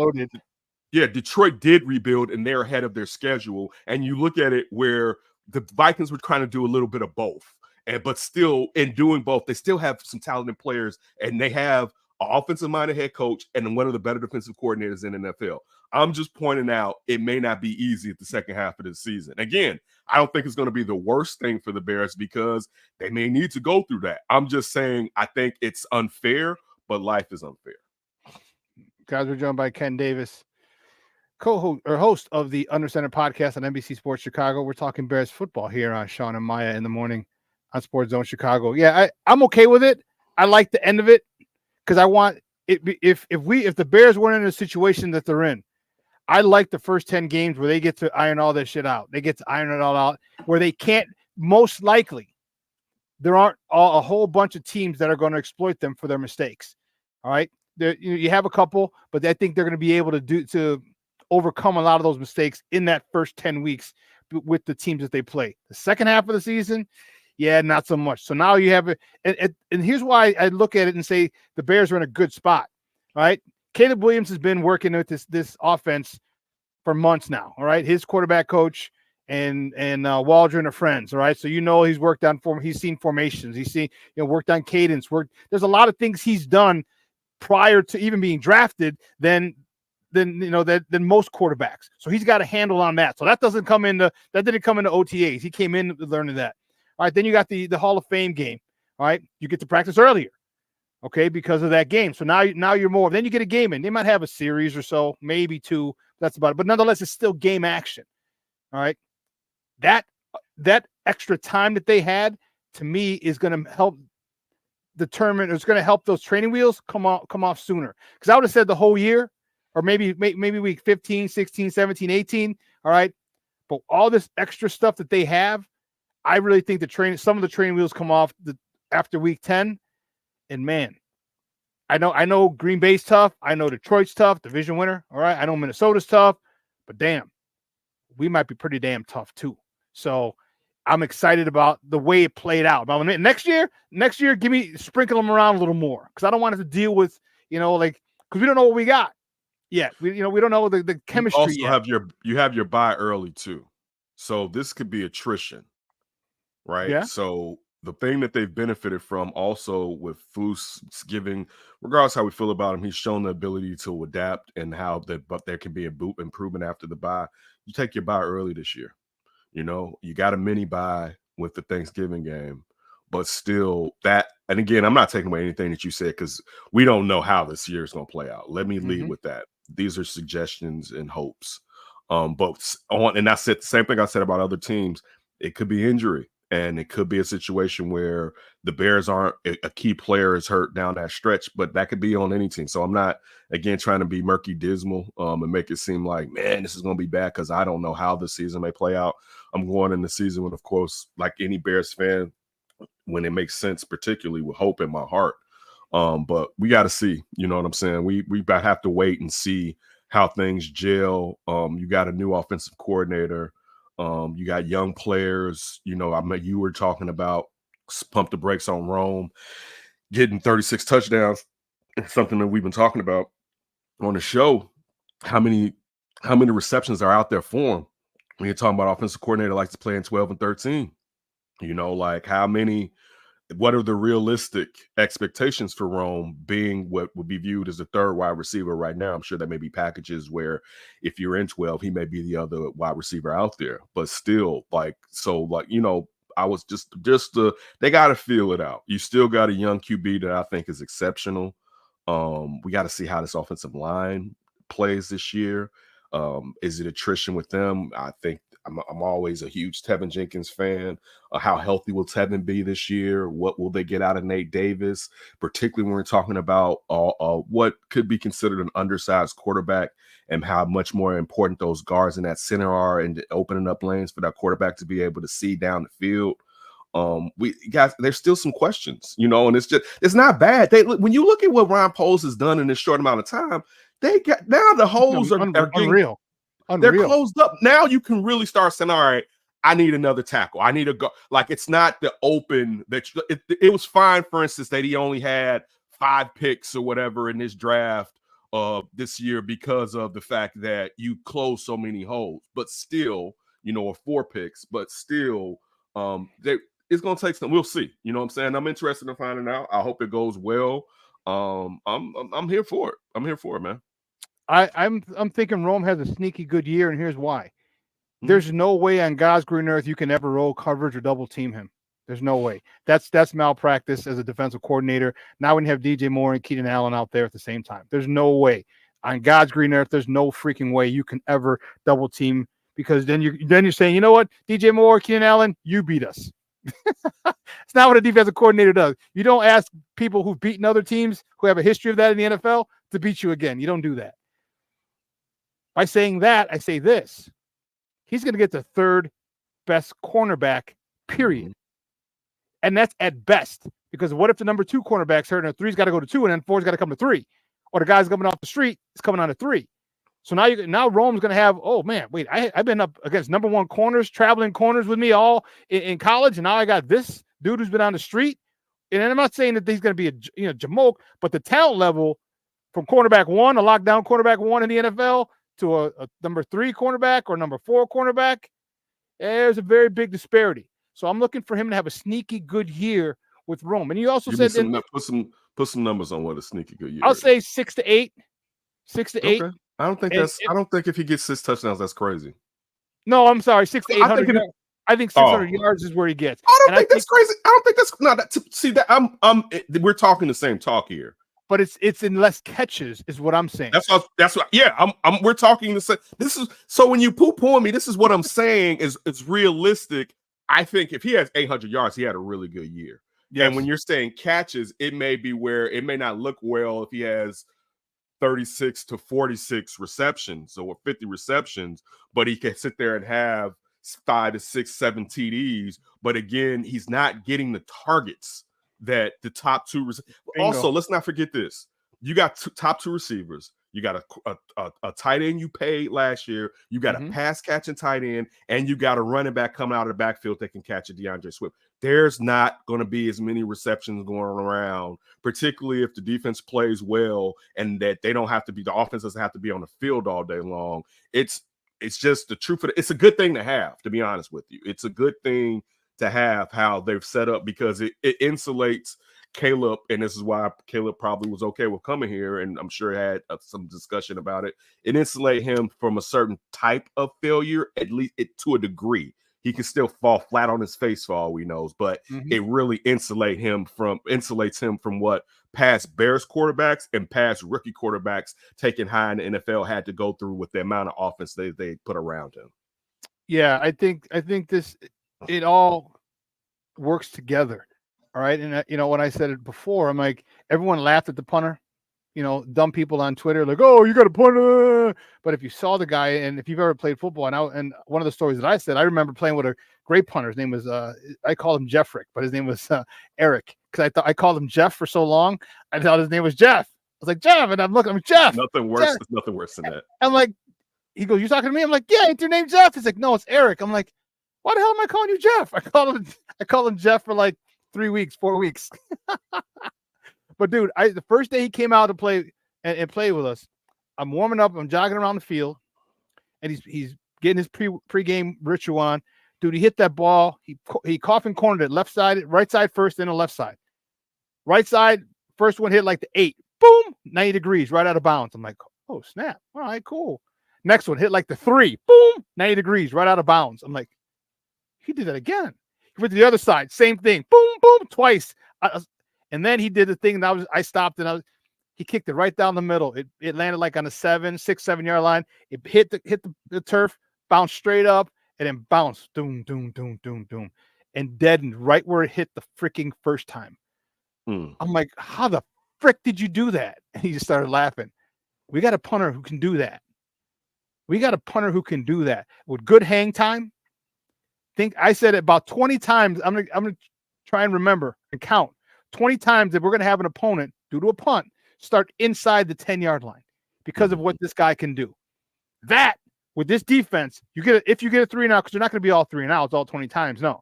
Yeah, Detroit did rebuild, and they're ahead of their schedule. And you look at it where the Vikings were trying to do a little bit of both. But still, in doing both, they still have some talented players, and they have an offensive-minded head coach and one of the better defensive coordinators in the NFL. I'm just pointing out it may not be easy at the second half of this season. Again, I don't think it's going to be the worst thing for the Bears because they may need to go through that. I'm just saying I think it's unfair, but life is unfair. Guys, we're joined by Ken Davis, host of the Under Center podcast on NBC Sports Chicago. We're talking Bears football here on Shawn and Maya in the morning on Sports Zone Chicago. Yeah, I'm okay with it. I like the end of it because I want it. If the Bears weren't in a situation that they're in, I like the first 10 games where they get to iron all that shit out. They get to iron it all out where they can't. Most likely, there aren't a whole bunch of teams that are going to exploit them for their mistakes. All right, you have a couple, but I think they're going to be able to overcome a lot of those mistakes in that first 10 weeks with the teams that they play. The second half of the season, yeah, not so much. So now you have it, and here's why I look at it and say the Bears are in a good spot. All right. Caleb Williams has been working with this offense for months now. All right. His quarterback coach and Waldron are friends. All right. So, he's worked on he's seen formations. He's seen, worked on cadence. There's a lot of things he's done prior to even being drafted than most quarterbacks. So he's got a handle on that. So that didn't come into OTAs. He came in learning that. All right. Then you got the Hall of Fame game. All right. You get to practice earlier. Okay, because of that game. So now you're more. Then you get a game in. They might have a series or so, maybe 2. That's about it. But nonetheless, it's still game action. All right. That extra time that they had, to me, is going to help determine. It's going to help those training wheels come off sooner. Because I would have said the whole year, or maybe week 15, 16, 17, 18. All right. But all this extra stuff that they have, I really think some of the training wheels come off after week 10. And man, I know Green Bay's tough. I know Detroit's tough, division winner. All right. I know Minnesota's tough, but damn, we might be pretty damn tough too. So I'm excited about the way it played out. But next year, sprinkle them around a little more. Cause I don't want it to deal with, cause we don't know what we got yet. We don't know the chemistry yet. You have your bye early too. So this could be attrition, right? Yeah. So the thing that they've benefited from also with Foose giving, regardless how we feel about him, he's shown the ability to adapt and how that, but there can be a improvement after the bye. You take your bye early this year. You know, you got a mini bye with the Thanksgiving game, but still that, and again, I'm not taking away anything that you said because we don't know how this year is going to play out. Let me lead with that. These are suggestions and hopes. But and I said the same thing I said about other teams. It could be injury, and it could be a situation where the Bears aren't a key player is hurt down that stretch, but that could be on any team. So I'm not, again, trying to be murky dismal and make it seem like, man, this is going to be bad because I don't know how the season may play out. I'm going in the season with, of course, like any Bears fan, when it makes sense, particularly with hope in my heart. But we got to see, you know what I'm saying? We have to wait and see how things gel. You got a new offensive coordinator. You got young players. You know, you were talking about pump the brakes on Rome, getting 36 touchdowns. It's something that we've been talking about on the show. How many receptions are out there for him? When you're talking about offensive coordinator likes to play in 12 and 13, you know, like what are the realistic expectations for Rome being what would be viewed as the third wide receiver right now? I'm sure there may be packages where if you're in 12, he may be the other wide receiver out there, but still you know, I was just they got to feel it out. You still got a young QB that I think is exceptional. We got to see how this offensive line plays this year. Is it attrition with them? I think I'm always a huge Tevinjenkins fan. How healthy will Tevin be this year? What will they get out of Nate Davis, particularly when we're talking about what could be considered an undersized quarterback and how much more important those guards in that center are and opening up lanes for that quarterback to be able to see down the field. There's still some questions, you know, and it's not bad. When you look at what Ryan Poles has done in this short amount of time, they got now the holes are unreal. They're closed up. Now you can really start saying, all right, I need another tackle. I need a go. Like, it's not the open that it was fine, for instance, that he only had 5 picks or whatever in this draft this year because of the fact that you closed so many holes. But still, you know, or 4 picks, but still, it's going to take some. We'll see. You know what I'm saying? I'm interested in finding out. I hope it goes well. I'm here for it. I'm here for it, man. I'm thinking Rome has a sneaky good year, and here's why. There's no way on God's green earth you can ever roll coverage or double team him. There's no way. That's malpractice as a defensive coordinator. Now when you have DJ Moore and Keenan Allen out there at the same time, there's no way. On God's green earth, there's no freaking way you can ever double team, because then you're saying, you know what, DJ Moore, Keenan Allen, you beat us. It's not what a defensive coordinator does. You don't ask people who've beaten other teams who have a history of that in the NFL to beat you again. You don't do that. By saying that, I say this. He's going to get the third best cornerback, period. And that's at best. Because what if the number 2 cornerback's hurt and 3's got to go to 2 and then 4's got to come to 3? Or the guy's coming off the street is coming on to 3. So now Rome's going to have, oh, man, wait, I've been up against number 1 corners, traveling corners with me all in college, and now I got this dude who's been on the street. And I'm not saying that he's going to be a Jamoke, but the talent level from cornerback 1, a lockdown cornerback 1 in the NFL, to a number 3 cornerback or number 4 cornerback, there's a very big disparity. So I'm looking for him to have a sneaky good year with Rome. And you also said put some numbers on what a sneaky good year. I'll say 6 to 8. 6 to 8. Okay. I don't think if he gets 6 touchdowns, that's crazy. No, I'm sorry, 6 to 800 yards. I think 600 yards is where he gets. I don't think that's crazy. I don't think that's not. See that we're talking the same talk here. But it's in less catches, is what I'm saying. That's what. Yeah, we're talking the same. This is so when you poo-poo me, this is what I'm saying is it's realistic. I think if he has 800 yards, he had a really good year. Yes. And when you're saying catches, it may be where it may not look well if he has 36 to 46 receptions or 50 receptions, but he can sit there and have 5 to 6, 7 TDs. But again, he's not getting the targets that the top 2 also, let's not forget this. You got top 2 receivers. You got a tight end you paid last year. You got a pass catching tight end, and you got a running back coming out of the backfield that can catch a DeAndre Swift. There's not going to be as many receptions going around, particularly if the defense plays well and that they don't have to be, the offense doesn't have to be on the field all day long. It's just the truth of it. It's a good thing to have, to be honest with you. It's a good thing to have how they've set up, because it insulates Caleb, and this is why Caleb probably was okay with coming here, and I'm sure had some discussion about it. It insulates him from a certain type of failure, at least to a degree. He can still fall flat on his face for all we know, but it really insulates him from what past Bears quarterbacks and past rookie quarterbacks taken high in the NFL had to go through with the amount of offense they put around him. Yeah, I think it all works together. All right. And when I said it before, I'm like, everyone laughed at the punter, dumb people on Twitter, like, oh, you got a punter. But if you saw the guy, and if you've ever played football, and one of the stories that I said, I remember playing with a great punter. His name was, I called him Jeffrick, but his name was Eric. Cause I called him Jeff for so long. I thought his name was Jeff. I was like, Jeff. And I'm Jeff. Nothing worse. There's nothing worse than that. I'm like, he goes, you talking to me? I'm like, yeah, ain't your name Jeff? He's like, no, it's Eric. I'm like, why the hell am I calling you Jeff? I called him Jeff for like 4 weeks. But dude, the first day he came out to play and play with us, I'm warming up, I'm jogging around the field, and he's getting his pre-game ritual on. Dude, he hit that ball. He coffin cornered it left side, right side first, then the left side. Right side, first one hit like the 8. Boom, 90 degrees, right out of bounds. I'm like, oh, snap. All right, cool. Next one hit like the 3. Boom, 90 degrees, right out of bounds. I'm like, he did that again. He went to the other side, same thing. Boom, boom, twice. And then he did the thing, and I stopped, and he kicked it right down the middle. It landed like on the 7 yard line. It hit the turf, bounced straight up, and then bounced, doom, doom, doom, doom, doom, and deadened right where it hit the freaking first time. I'm like, how the frick did you do that? And he just started laughing. We got a punter who can do that. With good hang time. I said it about 20 times. I'm gonna try and remember and count 20 times that we're gonna have an opponent, due to a punt, start inside the 10-yard line because of what this guy can do. That with this defense, if you get a 3 and out, because you're not gonna be all 3 and outs all 20 times, no.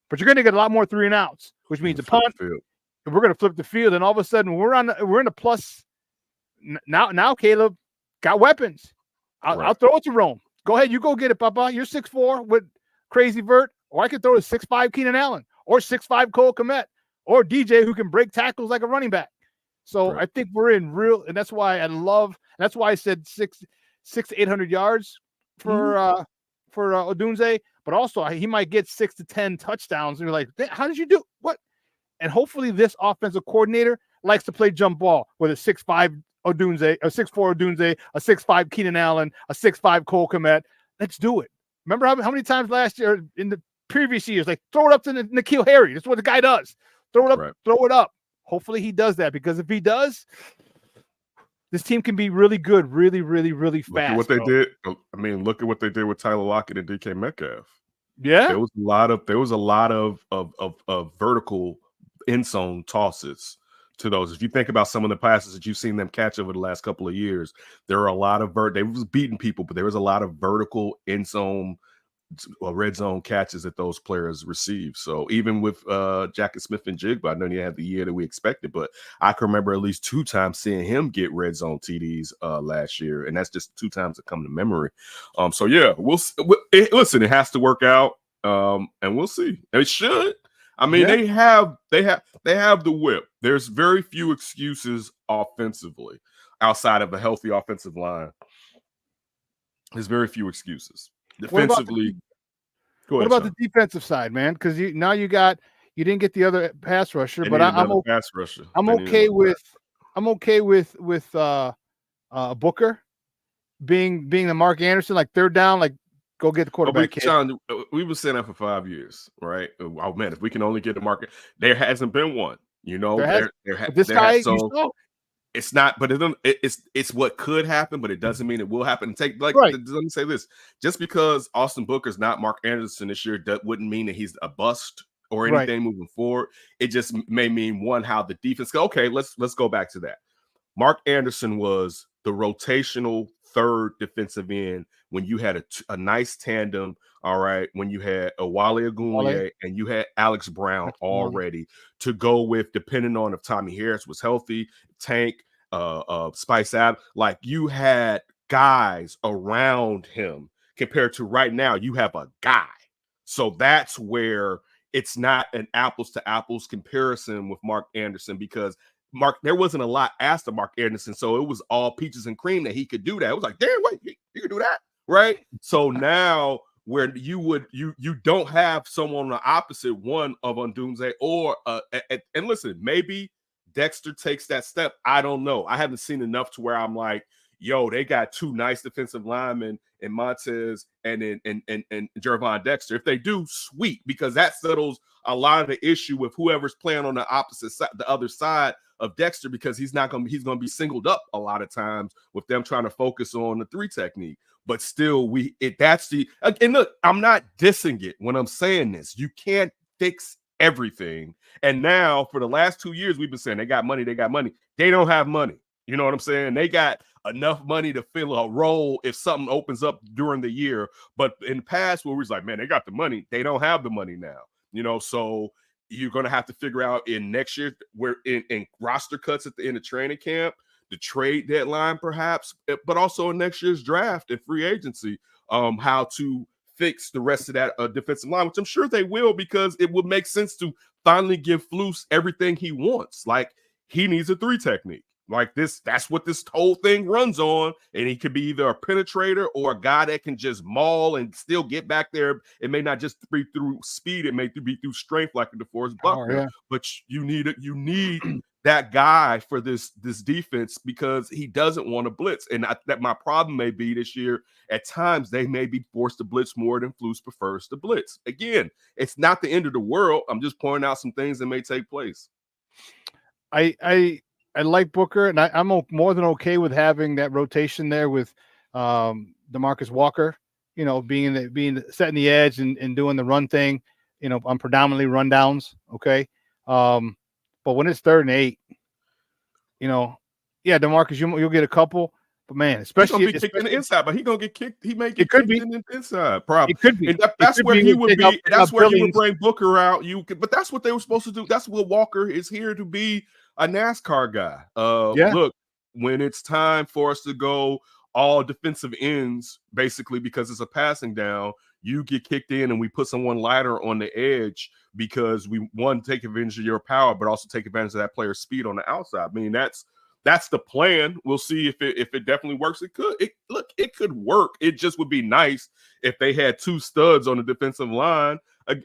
But you're gonna get a lot more 3 and outs, which means a punt. And we're gonna flip the field, and all of a sudden we're in a plus. Now Caleb got weapons. I'll throw it to Rome. Go ahead, you go get it, Papa. You're 6'4" with crazy vert, or I could throw a 6'5" Keenan Allen, or 6'5" Cole Kmet, or DJ who can break tackles like a running back. So I think we're in real, and that's why I said 600 to 800 yards for Odunze, but also he might get 6 to 10 touchdowns. And you're like, how did you do what? And hopefully this offensive coordinator likes to play jump ball with a 6'5" Odunze, a 6'4" Odunze, a 6'5" Keenan Allen, a 6'5" Cole Kmet. Let's do it. Remember how many times last year in the previous years, like throw it up to N'Keal Harry. That's what the guy does. Throw it up, throw it up. Hopefully he does that, because if he does, this team can be really good, really, really, really fast. Look at what they did. I mean, look at what they did with Tyler Lockett and DK Metcalf. Yeah, there was a lot of vertical end zone tosses to those. If you think about some of the passes that you've seen them catch over the last couple of years, there are a lot of they was beating people, but there was a lot of vertical end zone, red zone catches that those players received. So even with Jacket Smith and Jigba, I know he had the year that we expected, but I can remember at least 2 times seeing him get red zone TDs last year, and that's just 2 times that come to memory. So yeah, listen, it has to work out, and we'll see. It should. I mean, they have the whip. There's very few excuses offensively outside of a healthy offensive line. There's very few excuses. Defensively, what about the defensive side, man? Because you didn't get the other pass rusher, but I'm okay with Booker being the Mark Anderson, like third down, like go get the quarterback. Shawn, we've been saying that for 5 years, right? Oh man, if we can only get the market, there hasn't been one. It's not, but it's what could happen, but it doesn't mean it will happen. Let me say this: just because Austin Booker's not Mark Anderson this year, that wouldn't mean that he's a bust or anything moving forward. It just may mean how the defense. Okay, let's go back to that. Mark Anderson was the rotational third defensive end when you had a nice tandem. All right, when you had a Wale Ogunleye and you had Alex Brown already to go with, depending on if Tommy Harris was healthy, Tank, Spice Adams, like you had guys around him compared to right now, you have a guy. So that's where it's not an apples to apples comparison with Mark Anderson, because there wasn't a lot asked of Mark Anderson, so it was all peaches and cream that he could do that. It was like, damn, wait, you can do that, right? So now where you don't have someone on the opposite one of Odunze, or and listen, maybe Dexter takes that step. I don't know. I haven't seen enough to where I'm like, yo, they got two nice defensive linemen in Montez and Gervon Dexter. If they do, sweet, because that settles a lot of the issue with whoever's playing on the opposite side, the other side of Dexter, because he's going to be singled up a lot of times with them trying to focus on the 3 technique. But still, and look, I'm not dissing it when I'm saying this. You can't fix everything. And now for the last 2 years, we've been saying they got money. They don't have money. You know what I'm saying? They got enough money to fill a role if something opens up during the year. But in the past, where we was like, man, they got the money. They don't have the money now. So you're going to have to figure out in next year, where in roster cuts at the end of training camp, the trade deadline perhaps, but also in next year's draft and free agency, how to fix the rest of that defensive line, which I'm sure they will, because it would make sense to finally give Flus everything he wants. Like, he needs a 3 technique. Like this, that's what this whole thing runs on. And he could be either a penetrator or a guy that can just maul and still get back there. It may not just be through speed, it may be through strength, like a DeForest Buckner. Yeah. But you need that guy for this defense, because he doesn't want to blitz. And that my problem may be this year, at times they may be forced to blitz more than Flus prefers to blitz. Again, it's not the end of the world. I'm just pointing out some things that may take place. I like Booker, and I'm more than okay with having that rotation there with DeMarcus Walker, being setting the edge and doing the run thing, on predominantly rundowns. Okay. But when it's 3rd and 8, DeMarcus, you'll get a couple, but man, especially he's gonna be kicked in the inside, but he's gonna get kicked. He may get kicked in the inside, probably. It could be. And that's where he would be. That's where he would bring Booker out. But that's what they were supposed to do. That's what Walker is here to be, a NASCAR guy. Look, when it's time for us to go all defensive ends, basically, because it's a passing down, you get kicked in and we put someone lighter on the edge, because we want to take advantage of your power, but also take advantage of that player's speed on the outside. I mean, that's the plan. We'll see if it definitely works. It could work. It just would be nice if they had 2 studs on the defensive line.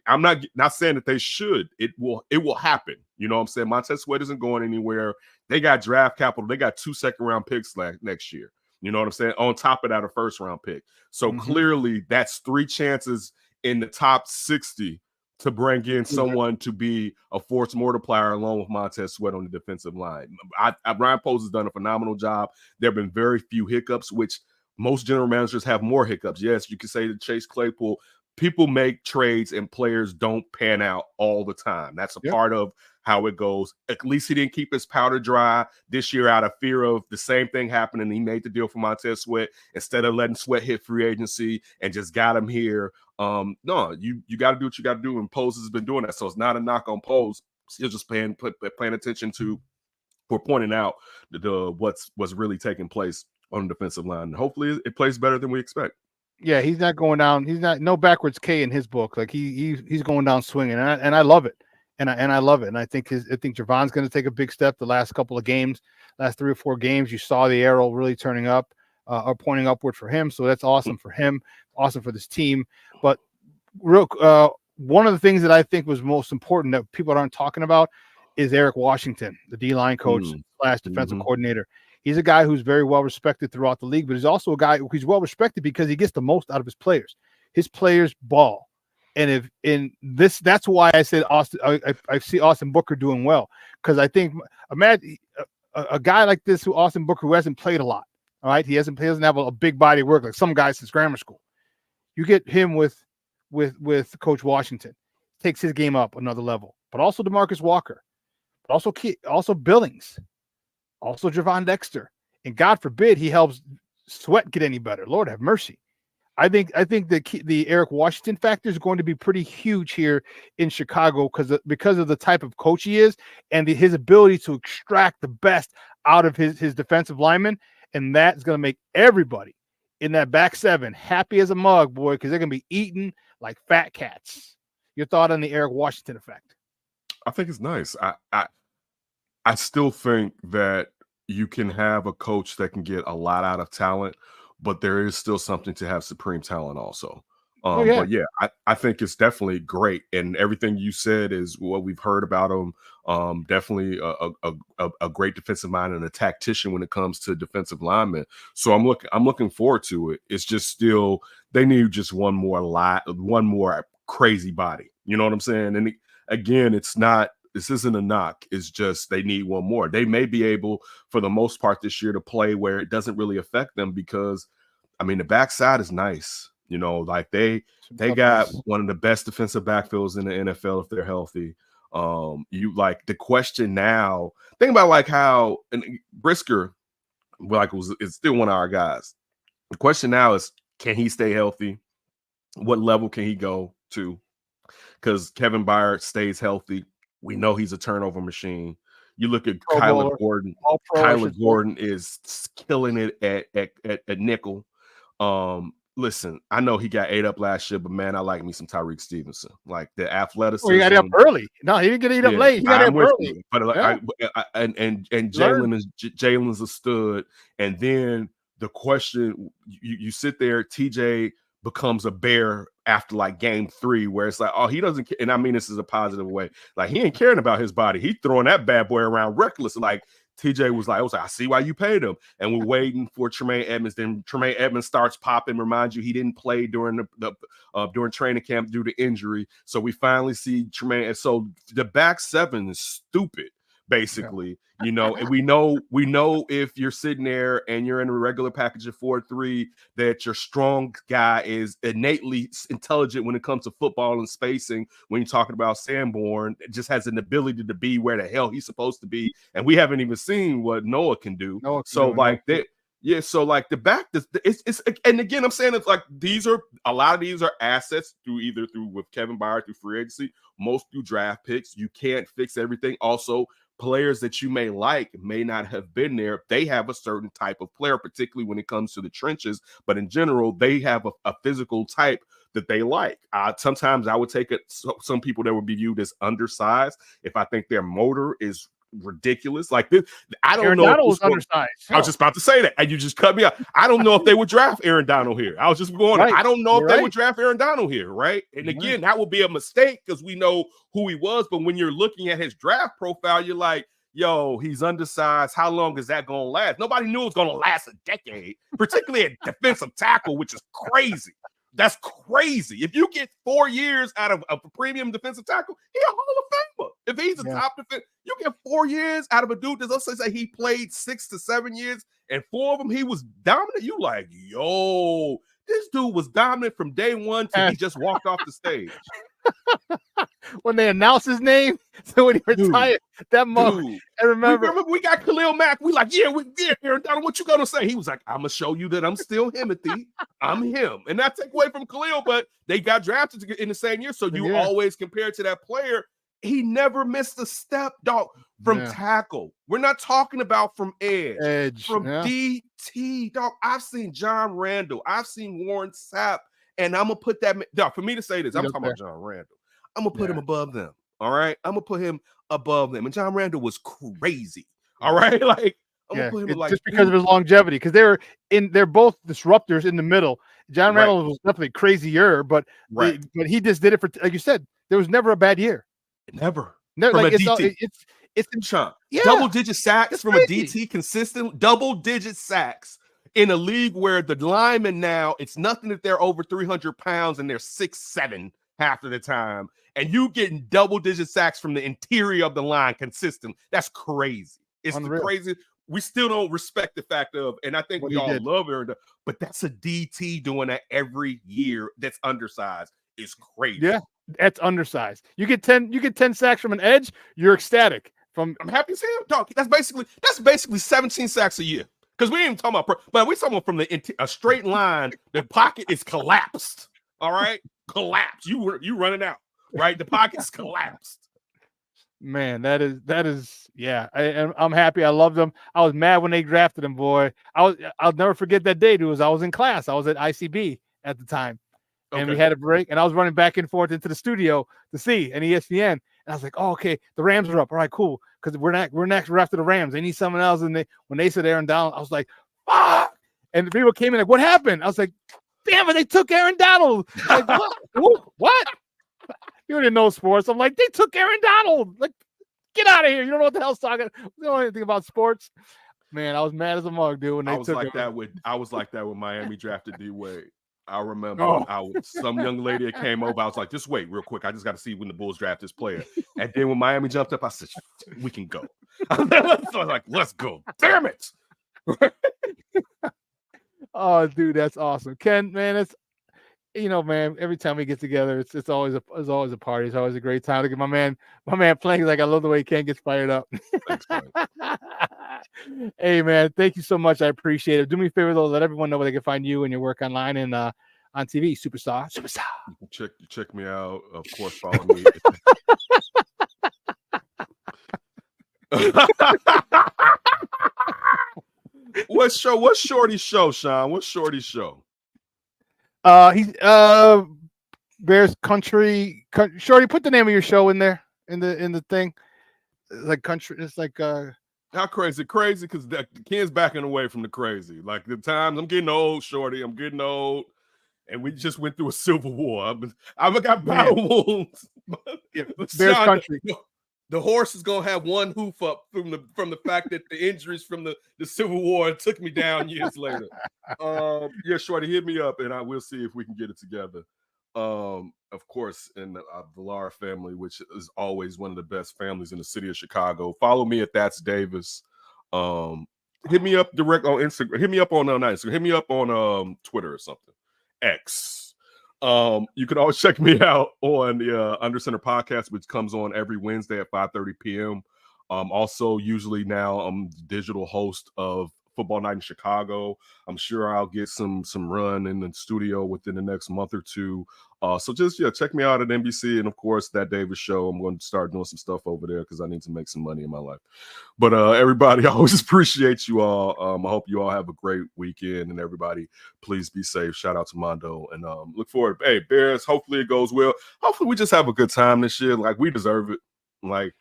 I'm not saying that they should. It will happen. You know what I'm saying? Montez Sweat isn't going anywhere. They got draft capital. They got 2 second-round picks next year. You know what I'm saying? On top of that, a first-round pick. So clearly, that's 3 chances in the top 60 to bring in someone to be a force multiplier along with Montez Sweat on the defensive line. Ryan Poles has done a phenomenal job. There have been very few hiccups, which most general managers have more hiccups. Yes, you can say that Chase Claypool, people make trades and players don't pan out all the time. That's a part of how it goes. At least he didn't keep his powder dry this year out of fear of the same thing happening. He made the deal for Montez Sweat instead of letting Sweat hit free agency and just got him here. No, you got to do what you got to do, and Poles has been doing that. So it's not a knock on Poles. He's just paying attention to, for pointing out what's really taking place on the defensive line. Hopefully it plays better than we expect. Yeah, he's not going down. He's not no backwards K in his book. Like he's going down swinging, and I love it. And I love it. And I think Gervon's going to take a big step. The last couple of games, last 3 or 4 games, you saw the arrow really turning up or pointing upward for him. So that's awesome for him, awesome for this team. But one of the things that I think was most important that people aren't talking about is Eric Washington, the D-line coach / defensive coordinator. He's a guy who's very well respected throughout the league, but he's also a guy who's well respected because he gets the most out of his players. His players ball. And that's why I said Austin. I see Austin Booker doing well, because I think imagine a guy like this, Austin Booker, who hasn't played a lot. All right, he doesn't have a big body of work like some guys since grammar school. You get him with Coach Washington, takes his game up another level. But also DeMarcus Walker, but also Billings, also Gervon Dexter, and God forbid he helps Sweat get any better. Lord have mercy. I think the Eric Washington factor is going to be pretty huge here in Chicago because of the type of coach he is and his ability to extract the best out of his defensive linemen, and that's going to make everybody in that back 7 happy as a mug, boy, because they're going to be eating like fat cats. Your thought on the Eric Washington effect? I think it's nice. I still think that you can have a coach that can get a lot out of talent, but there is still something to have supreme talent also. But yeah, I think it's definitely great, and everything you said is what we've heard about him. Definitely a great defensive mind and a tactician when it comes to defensive linemen. So I'm looking forward to it. It's just still they need just one more crazy body. You know what I'm saying? And again, this isn't a knock. It's just they need one more. They may be able, for the most part this year, to play where it doesn't really affect them because, I mean, the backside is nice. You know, like they got one of the best defensive backfields in the NFL if they're healthy. You like the question now, think about like how and Brisker is still one of our guys. The question now is, can he stay healthy? What level can he go to? Because Kevin Byard stays healthy. We know he's a turnover machine. You look at Kyler Gordon. Kyler Gordon is killing it at nickel. Listen, I know he got ate up last year, but man, I like me some Tyreek Stevenson. Like the athleticism. Oh, he got it up early. No, he didn't get it up late. He got it up early. You. But like, and Jalen's a stud. And then the question, you sit there, TJ becomes a bear after like game 3, where it's like, oh, he doesn't care. And I mean this is a positive way. Like he ain't caring about his body. He throwing that bad boy around reckless. Like TJ was like, I see why you paid him. And we're waiting for Tremaine Edmonds. Then Tremaine Edmonds starts popping. Remind you, he didn't play during during training camp due to injury. So we finally see Tremaine. And so the back 7 is stupid, basically. Yeah. You know, and we know if you're sitting there and you're in a regular package of 4-3, that your strong guy is innately intelligent when it comes to football and spacing. When you're talking about Sanborn, it just has an ability to be where the hell he's supposed to be. And we haven't even seen what Noah can do. So like the back, it's and again, I'm saying it's like a lot of these are assets through with Kevin Byard through free agency, most through draft picks. You can't fix everything. Also, players that you may like may not have been there. They have a certain type of player, particularly when it comes to the trenches. But in general, they have a physical type that they like. Sometimes I would take some people that would be viewed as undersized if I think their motor is ridiculous. Like this, I don't know. Donald was undersized. I was just about to say that, and you just cut me off. I don't know if they would draft Aaron Donald here. I was just going. Right. I don't know if they would draft Aaron Donald here, right? And again, that would be a mistake because we know who he was. But when you're looking at his draft profile, you're like, yo, he's undersized. How long is that going to last? Nobody knew it was going to last a decade, particularly at defensive tackle, which is crazy. That's crazy. If you get 4 years out of a premium defensive tackle, he's a Hall of Famer. If he's a top defense, you get 4 years out of a dude that, let's say he played 6 to 7 years, and 4 of them he was dominant. You like, yo, this dude was dominant from day one till he just walked off the stage. When they announced his name, so when he retired, that moment, I remember we got Khalil Mack. We like, Aaron Donald, what you gonna say? He was like, I'm gonna show you that I'm still Himothy. I'm him, and not take away from Khalil, but they got drafted in the same year, so you always compare to that player. He never missed a step, dog, from tackle. We're not talking about from edge. From DT, dog. I've seen John Randall. I've seen Warren Sapp. And I'm going to put that, dog, for me to say this, I'm talking about John Randall. I'm going to put him above them. All right. I'm going to put him above them. And John Randall was crazy. All right. Like, I'm going to put him like, just because of his longevity, because they're both disruptors in the middle. John Randall was definitely crazier, but he just did it for, like you said, there was never a bad year. Never. Like it's double-digit sacks from a DT, consistent double-digit sacks. In a league where the linemen now, it's nothing that they're over 300 pounds and they're 6'7" half of the time. And you getting double-digit sacks from the interior of the line consistent. That's crazy. It's crazy. We still don't respect the fact of, and I think we all love Aaron, but that's a DT doing that every year that's undersized. Is crazy. Yeah, that's undersized. You get 10 sacks from an edge, you're ecstatic. I'm happy to see him. Dog, that's basically 17 sacks a year. Because we ain't even talking about, but we're talking from a straight line. The pocket is collapsed. All right, collapsed. You running out, right? The pocket's collapsed. Man, that is. Yeah. I'm happy. I loved them. I was mad when they drafted him, boy. I'll never forget that day, dude. I was in class. I was at ICB at the time, and we had a break, and I was running back and forth into the studio to see an ESPN, and I was like, "Oh, okay, the Rams are up. All right, cool, because we're after the Rams. They need someone else." And when they said Aaron Donald, I was like, "Fuck!" And the people came in like, "What happened?" I was like, "Damn it, they took Aaron Donald." Like, what? What? You didn't know sports. I'm like, they took Aaron Donald. Like, get out of here. You don't know what the hell's talking. You don't know anything about sports. Man, I was mad as a mug, dude. When they took I was like that when Miami drafted D Wade. I remember some young lady that came over. I was like, just wait real quick. I just got to see when the Bulls draft this player. And then when Miami jumped up, I said, we can go. So I was like, let's go. Damn it. Oh, dude, that's awesome. Ken, man, it's man, every time we get together, it's always a party. It's always a great time. Look at my man playing. Like, I love the way Ken gets fired up. Thanks, man. Hey, man, thank you so much. I appreciate it. Do me a favor though, let everyone know where they can find you and your work online and on TV. Superstar. Check me out. Of course, follow me. What's Shorty's show, Shawn? What's Shorty's show? He's Bears Country. Shorty, put the name of your show in there in the thing. Like country, it's like how crazy because the Ken's backing away from the crazy. Like the times I'm getting old, Shorty. I'm getting old, and we just went through a civil war. I've got battle wounds. Bears Country. The horse is gonna have one hoof up from the fact that the injuries from the Civil War took me down years later. Yeah, Shorty, hit me up and I will see if we can get it together. Of course, in the Lara family, which is always one of the best families in the city of Chicago. Follow me at That's Davis. Hit me up direct on Instagram. Hit me up on Instagram. Hit me up on Twitter or something. X. You can always check me out on the Under Center podcast, which comes on every Wednesday at 5:30 p.m. Also, usually now I'm the digital host of Football Night in Chicago. I'm sure I'll get some run in the studio within the next month or two. So just check me out at NBC, and of course That Davis Show. I'm going to start doing some stuff over there because I need to make some money in my life. But everybody, I always appreciate you all. I hope you all have a great weekend, and everybody, please be safe. Shout out to Mondo, and look forward. Hey, Bears, hopefully it goes well. Hopefully we just have a good time this year. Like, we deserve it. Like,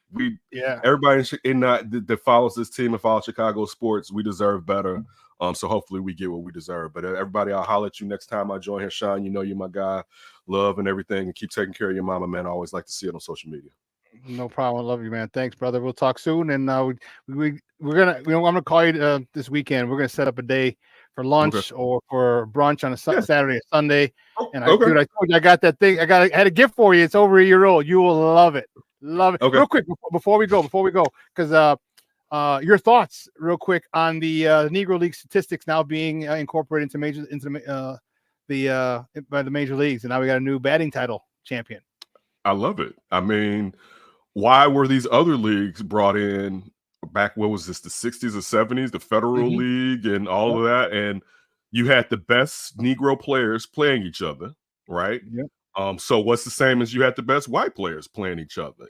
everybody that follows this team and follows Chicago sports, we deserve better. So hopefully we get what we deserve. But everybody, I'll holler at you next time I join here. Shawn, you know you're my guy. Love and everything, and keep taking care of your mama, man. I always like to see it on social media. No problem. I love you, man. Thanks, brother. We'll talk soon, and we're gonna I'm gonna call you this weekend. We're gonna set up a day for lunch or for brunch on a Saturday or Sunday. And I told you I got that thing. I had a gift for you. It's over a year old. You will love it. Love it. Okay. Real quick before we go, because your thoughts, real quick, on the Negro League statistics now being incorporated by the major leagues, and now we got a new batting title champion. I love it. I mean, why were these other leagues brought in back? What was this? The 60s or 70s? The Federal League and all of that, and you had the best Negro players playing each other, right? Yep. So what's the same as you had the best white players playing each other?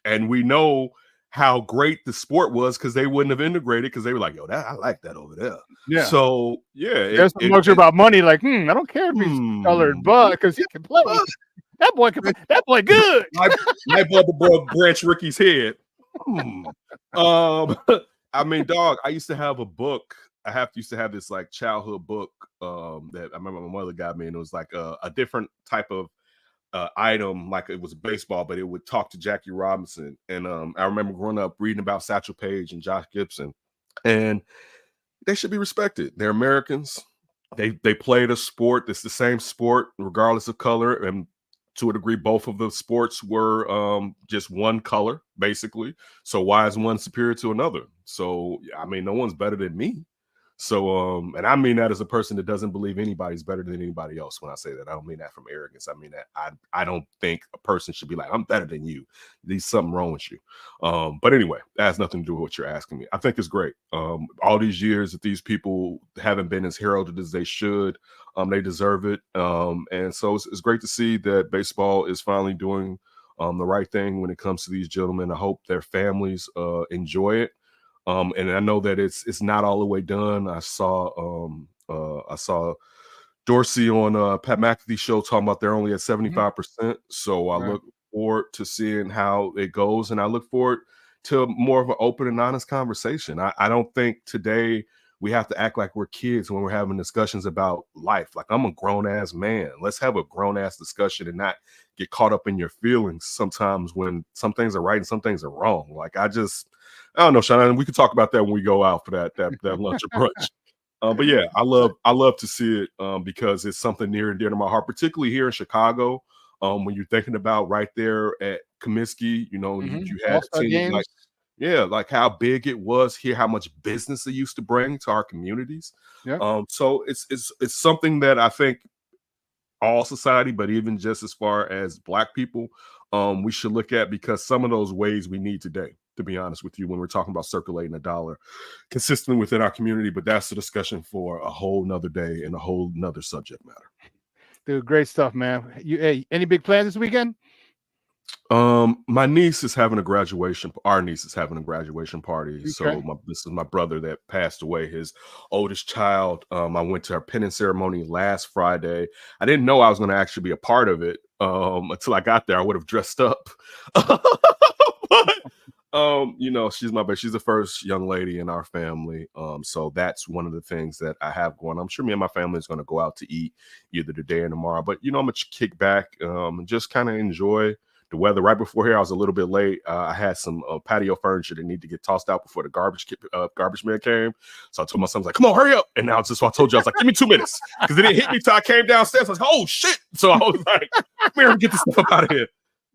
And we know how great the sport was because they wouldn't have integrated because they were like, yo, I like that over there. Yeah. So there's some luxury about money. Like, I don't care if he's colored, but because he can play. That boy can. That boy good. My brother Branch Ricky's head. I mean, dog. I used to have a book. Used to have this like childhood book that I remember my mother got me, and it was like a different type of item, like it was baseball, but it would talk to Jackie Robinson. And I remember growing up reading about Satchel Paige and Josh Gibson, and they should be respected. They're Americans. They played a sport that's the same sport regardless of color, and to a degree both of the sports were just one color basically. So why is one superior to another? So I mean, no one's better than me. So, and I mean that as a person that doesn't believe anybody's better than anybody else. When I say that, I don't mean that from arrogance. I mean that I don't think a person should be like, I'm better than you. There's something wrong with you. But anyway, that has nothing to do with what you're asking me. I think it's great. All these years that these people haven't been as heralded as they should, they deserve it. And so it's great to see that baseball is finally doing the right thing when it comes to these gentlemen. I hope their families enjoy it. And I know that it's not all the way done. I saw Dorsey on Pat McAfee's show talking about they're only at 75%. So I Right. look forward to seeing how it goes, and I look forward to more of an open and honest conversation. I don't think today we have to act like we're kids when we're having discussions about life. Like, I'm a grown-ass man. Let's have a grown-ass discussion and not get caught up in your feelings sometimes when some things are right and some things are wrong. Like, I don't know, Shawn, and we could talk about that when we go out for that lunch or brunch. But yeah, I love to see it because it's something near and dear to my heart, particularly here in Chicago. When you're thinking about right there at Comiskey, you had a All-Star team games. like how big it was here, how much business it used to bring to our communities. Yeah. So it's something that I think all society, but even just as far as Black people, we should look at, because some of those ways we need today, to be honest with you, when we're talking about circulating a dollar consistently within our community. But that's a discussion for a whole nother day and a whole nother subject matter. Dude, great stuff, man. Hey, any big plans this weekend? My niece is having a graduation. Our niece is having a graduation party. Okay. So this is my brother that passed away, his oldest child. I went to her penance ceremony last Friday. I didn't know I was going to actually be a part of it until I got there. I would have dressed up. But she's the first young lady in our family. So that's one of the things that I have going. I'm sure me and my family is going to go out to eat either today or tomorrow. But I'm gonna kick back and just kind of enjoy the weather. Right before here, I was a little bit late. I had some patio furniture that need to get tossed out before the garbage man came. So I told my son, I was like, "Come on, hurry up!" And now I told you, I was like, "Give me 2 minutes," because it didn't hit me till I came downstairs. I was like, "Oh shit!" So I was like, "Come here, get this stuff up out of here."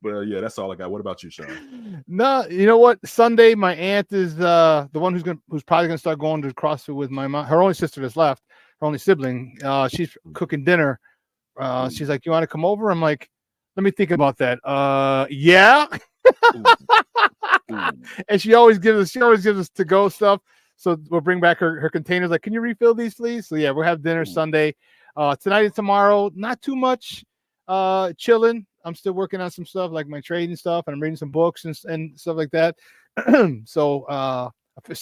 But yeah, that's all I got. What about you, Shawn? No, you know what? Sunday, my aunt is the one who's probably gonna start going to CrossFit with my mom. Her only sister that's left, her only sibling. She's cooking dinner. She's like, "You want to come over?" I'm like, "Let me think about that." Yeah. And she always gives us to go stuff. So we'll bring back her containers. Like, "Can you refill these, please?" So yeah, we'll have dinner Sunday. Tonight and tomorrow, not too much. Chilling. I'm still working on some stuff like my trading stuff, and I'm reading some books and stuff like that. So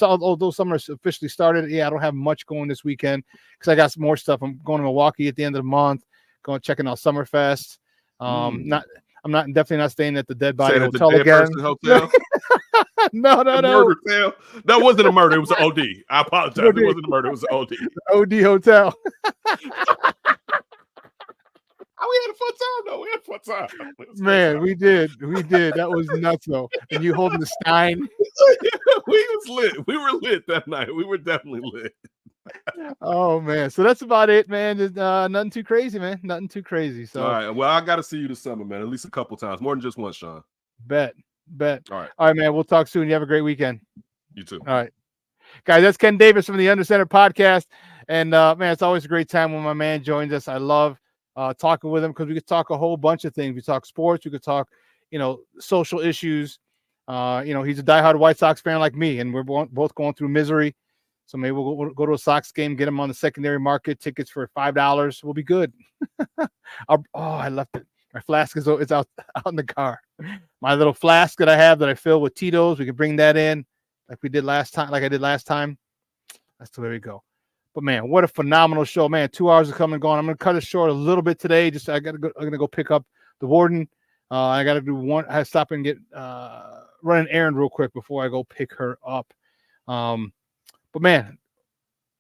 although summer's officially started, yeah, I don't have much going this weekend because I got some more stuff. I'm going to Milwaukee at the end of the month, checking out Summerfest. I'm definitely not staying at the Dead Body Hotel again. Hotel? No. Murder hotel. That wasn't a murder. It was an OD. I apologize. It wasn't a murder. It was an OD. OD hotel. We had a fun time, though. We had a fun time. Man, we did. That was nuts, though. And you holding the Stein. We was lit. We were lit that night. We were definitely lit. Oh man, so that's about it, man. Nothing too crazy, man. Nothing too crazy. So all right. Well, I got to see you this summer, man. At least a couple times, more than just once, Shawn. Bet. All right, man. We'll talk soon. You have a great weekend. You too. All right, guys. That's Ken Davis from the Under Center podcast, and man, it's always a great time when my man joins us. I love talking with him because we could talk a whole bunch of things. We talk sports. We could talk, social issues. He's a diehard White Sox fan like me, and we're both going through misery. So maybe we'll go to a Sox game, get them on the secondary market, tickets for $5. We'll be good. I left it. My flask is out in the car. My little flask that I have that I fill with Tito's, we can bring that in like I did last time. That's the way we go. But man, what a phenomenal show, man. 2 hours are coming and going. I'm going to cut it short a little bit today. I'm going to go pick up the warden. I got to do one. I have to stop and run an errand real quick before I go pick her up. But man,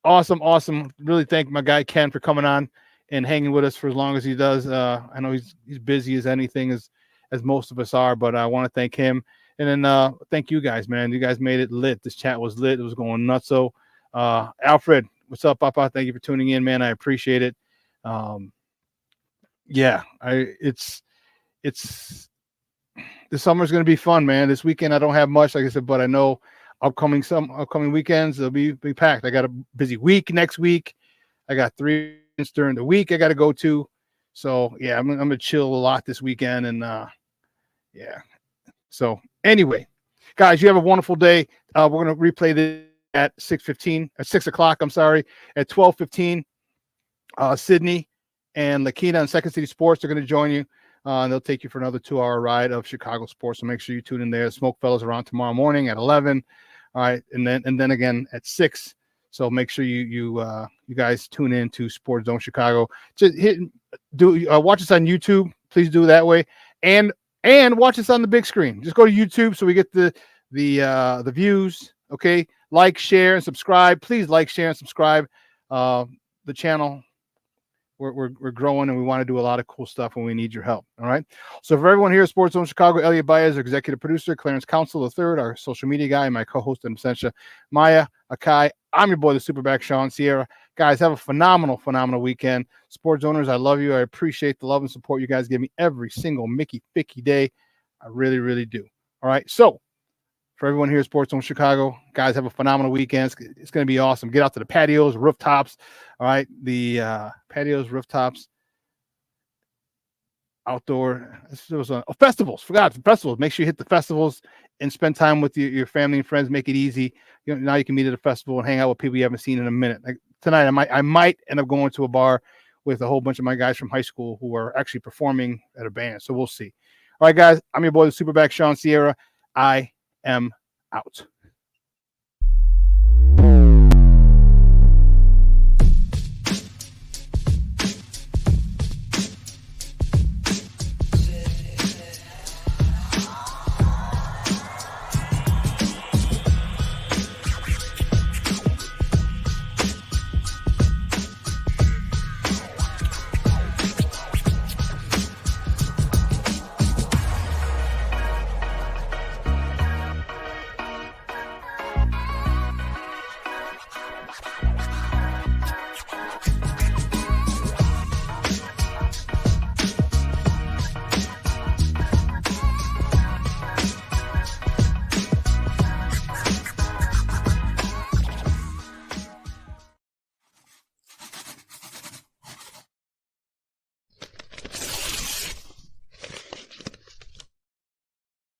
awesome. Really thank my guy Ken for coming on and hanging with us for as long as he does. I know he's busy as anything, as most of us are, but I want to thank him. And then thank you guys, man. You guys made it lit. This chat was lit. It was going nuts. So Alfred, what's up, Papa? Thank you for tuning in, man. I appreciate it. It's the summer's going to be fun, man. This weekend I don't have much, like I said, but I know upcoming weekends they'll be packed. I got a busy week next week. I got 3 events during the week I got to go to. So yeah, I'm gonna chill a lot this weekend, and yeah. So anyway, guys, you have a wonderful day. We're gonna replay this at 6 o'clock. I'm sorry, at 12:15. Sydney and Lakina and Second City Sports are going to join you. And they'll take you for another 2-hour ride of Chicago sports. So make sure you tune in there. Smoke Fellas are on tomorrow morning at 11. All right. And then again at 6. So make sure you guys tune in to Sports Zone Chicago. Just watch us on YouTube. Please do it that way, and watch us on the big screen. Just go to YouTube so we get the views. Okay, like, share, and subscribe. Please like, share, and subscribe. The channel. We're growing, and we want to do a lot of cool stuff, and we need your help. All right. So for everyone here at Sports Zone Chicago, Elliot Baez, our executive producer, Clarence Council III, our social media guy, and my co-host in absentia, Maya Akai. I'm your boy, the SuperBack, Shawn Sierra. Guys, have a phenomenal weekend. Sports owners, I love you. I appreciate the love and support you guys give me every single Mickey Ficky day. I really, really do. All right. So for everyone here at Sports Zone Chicago, guys, have a phenomenal weekend. It's going to be awesome. Get out to the patios, rooftops. All right. The patios, rooftops, outdoor. There was festivals. Forgot festivals. Make sure you hit the festivals and spend time with your family and friends. Make it easy. Now you can meet at a festival and hang out with people you haven't seen in a minute. Like tonight, I might end up going to a bar with a whole bunch of my guys from high school who are actually performing at a band. So we'll see. All right, guys. I'm your boy, the SuperBack, Shawn Sierra. I am out.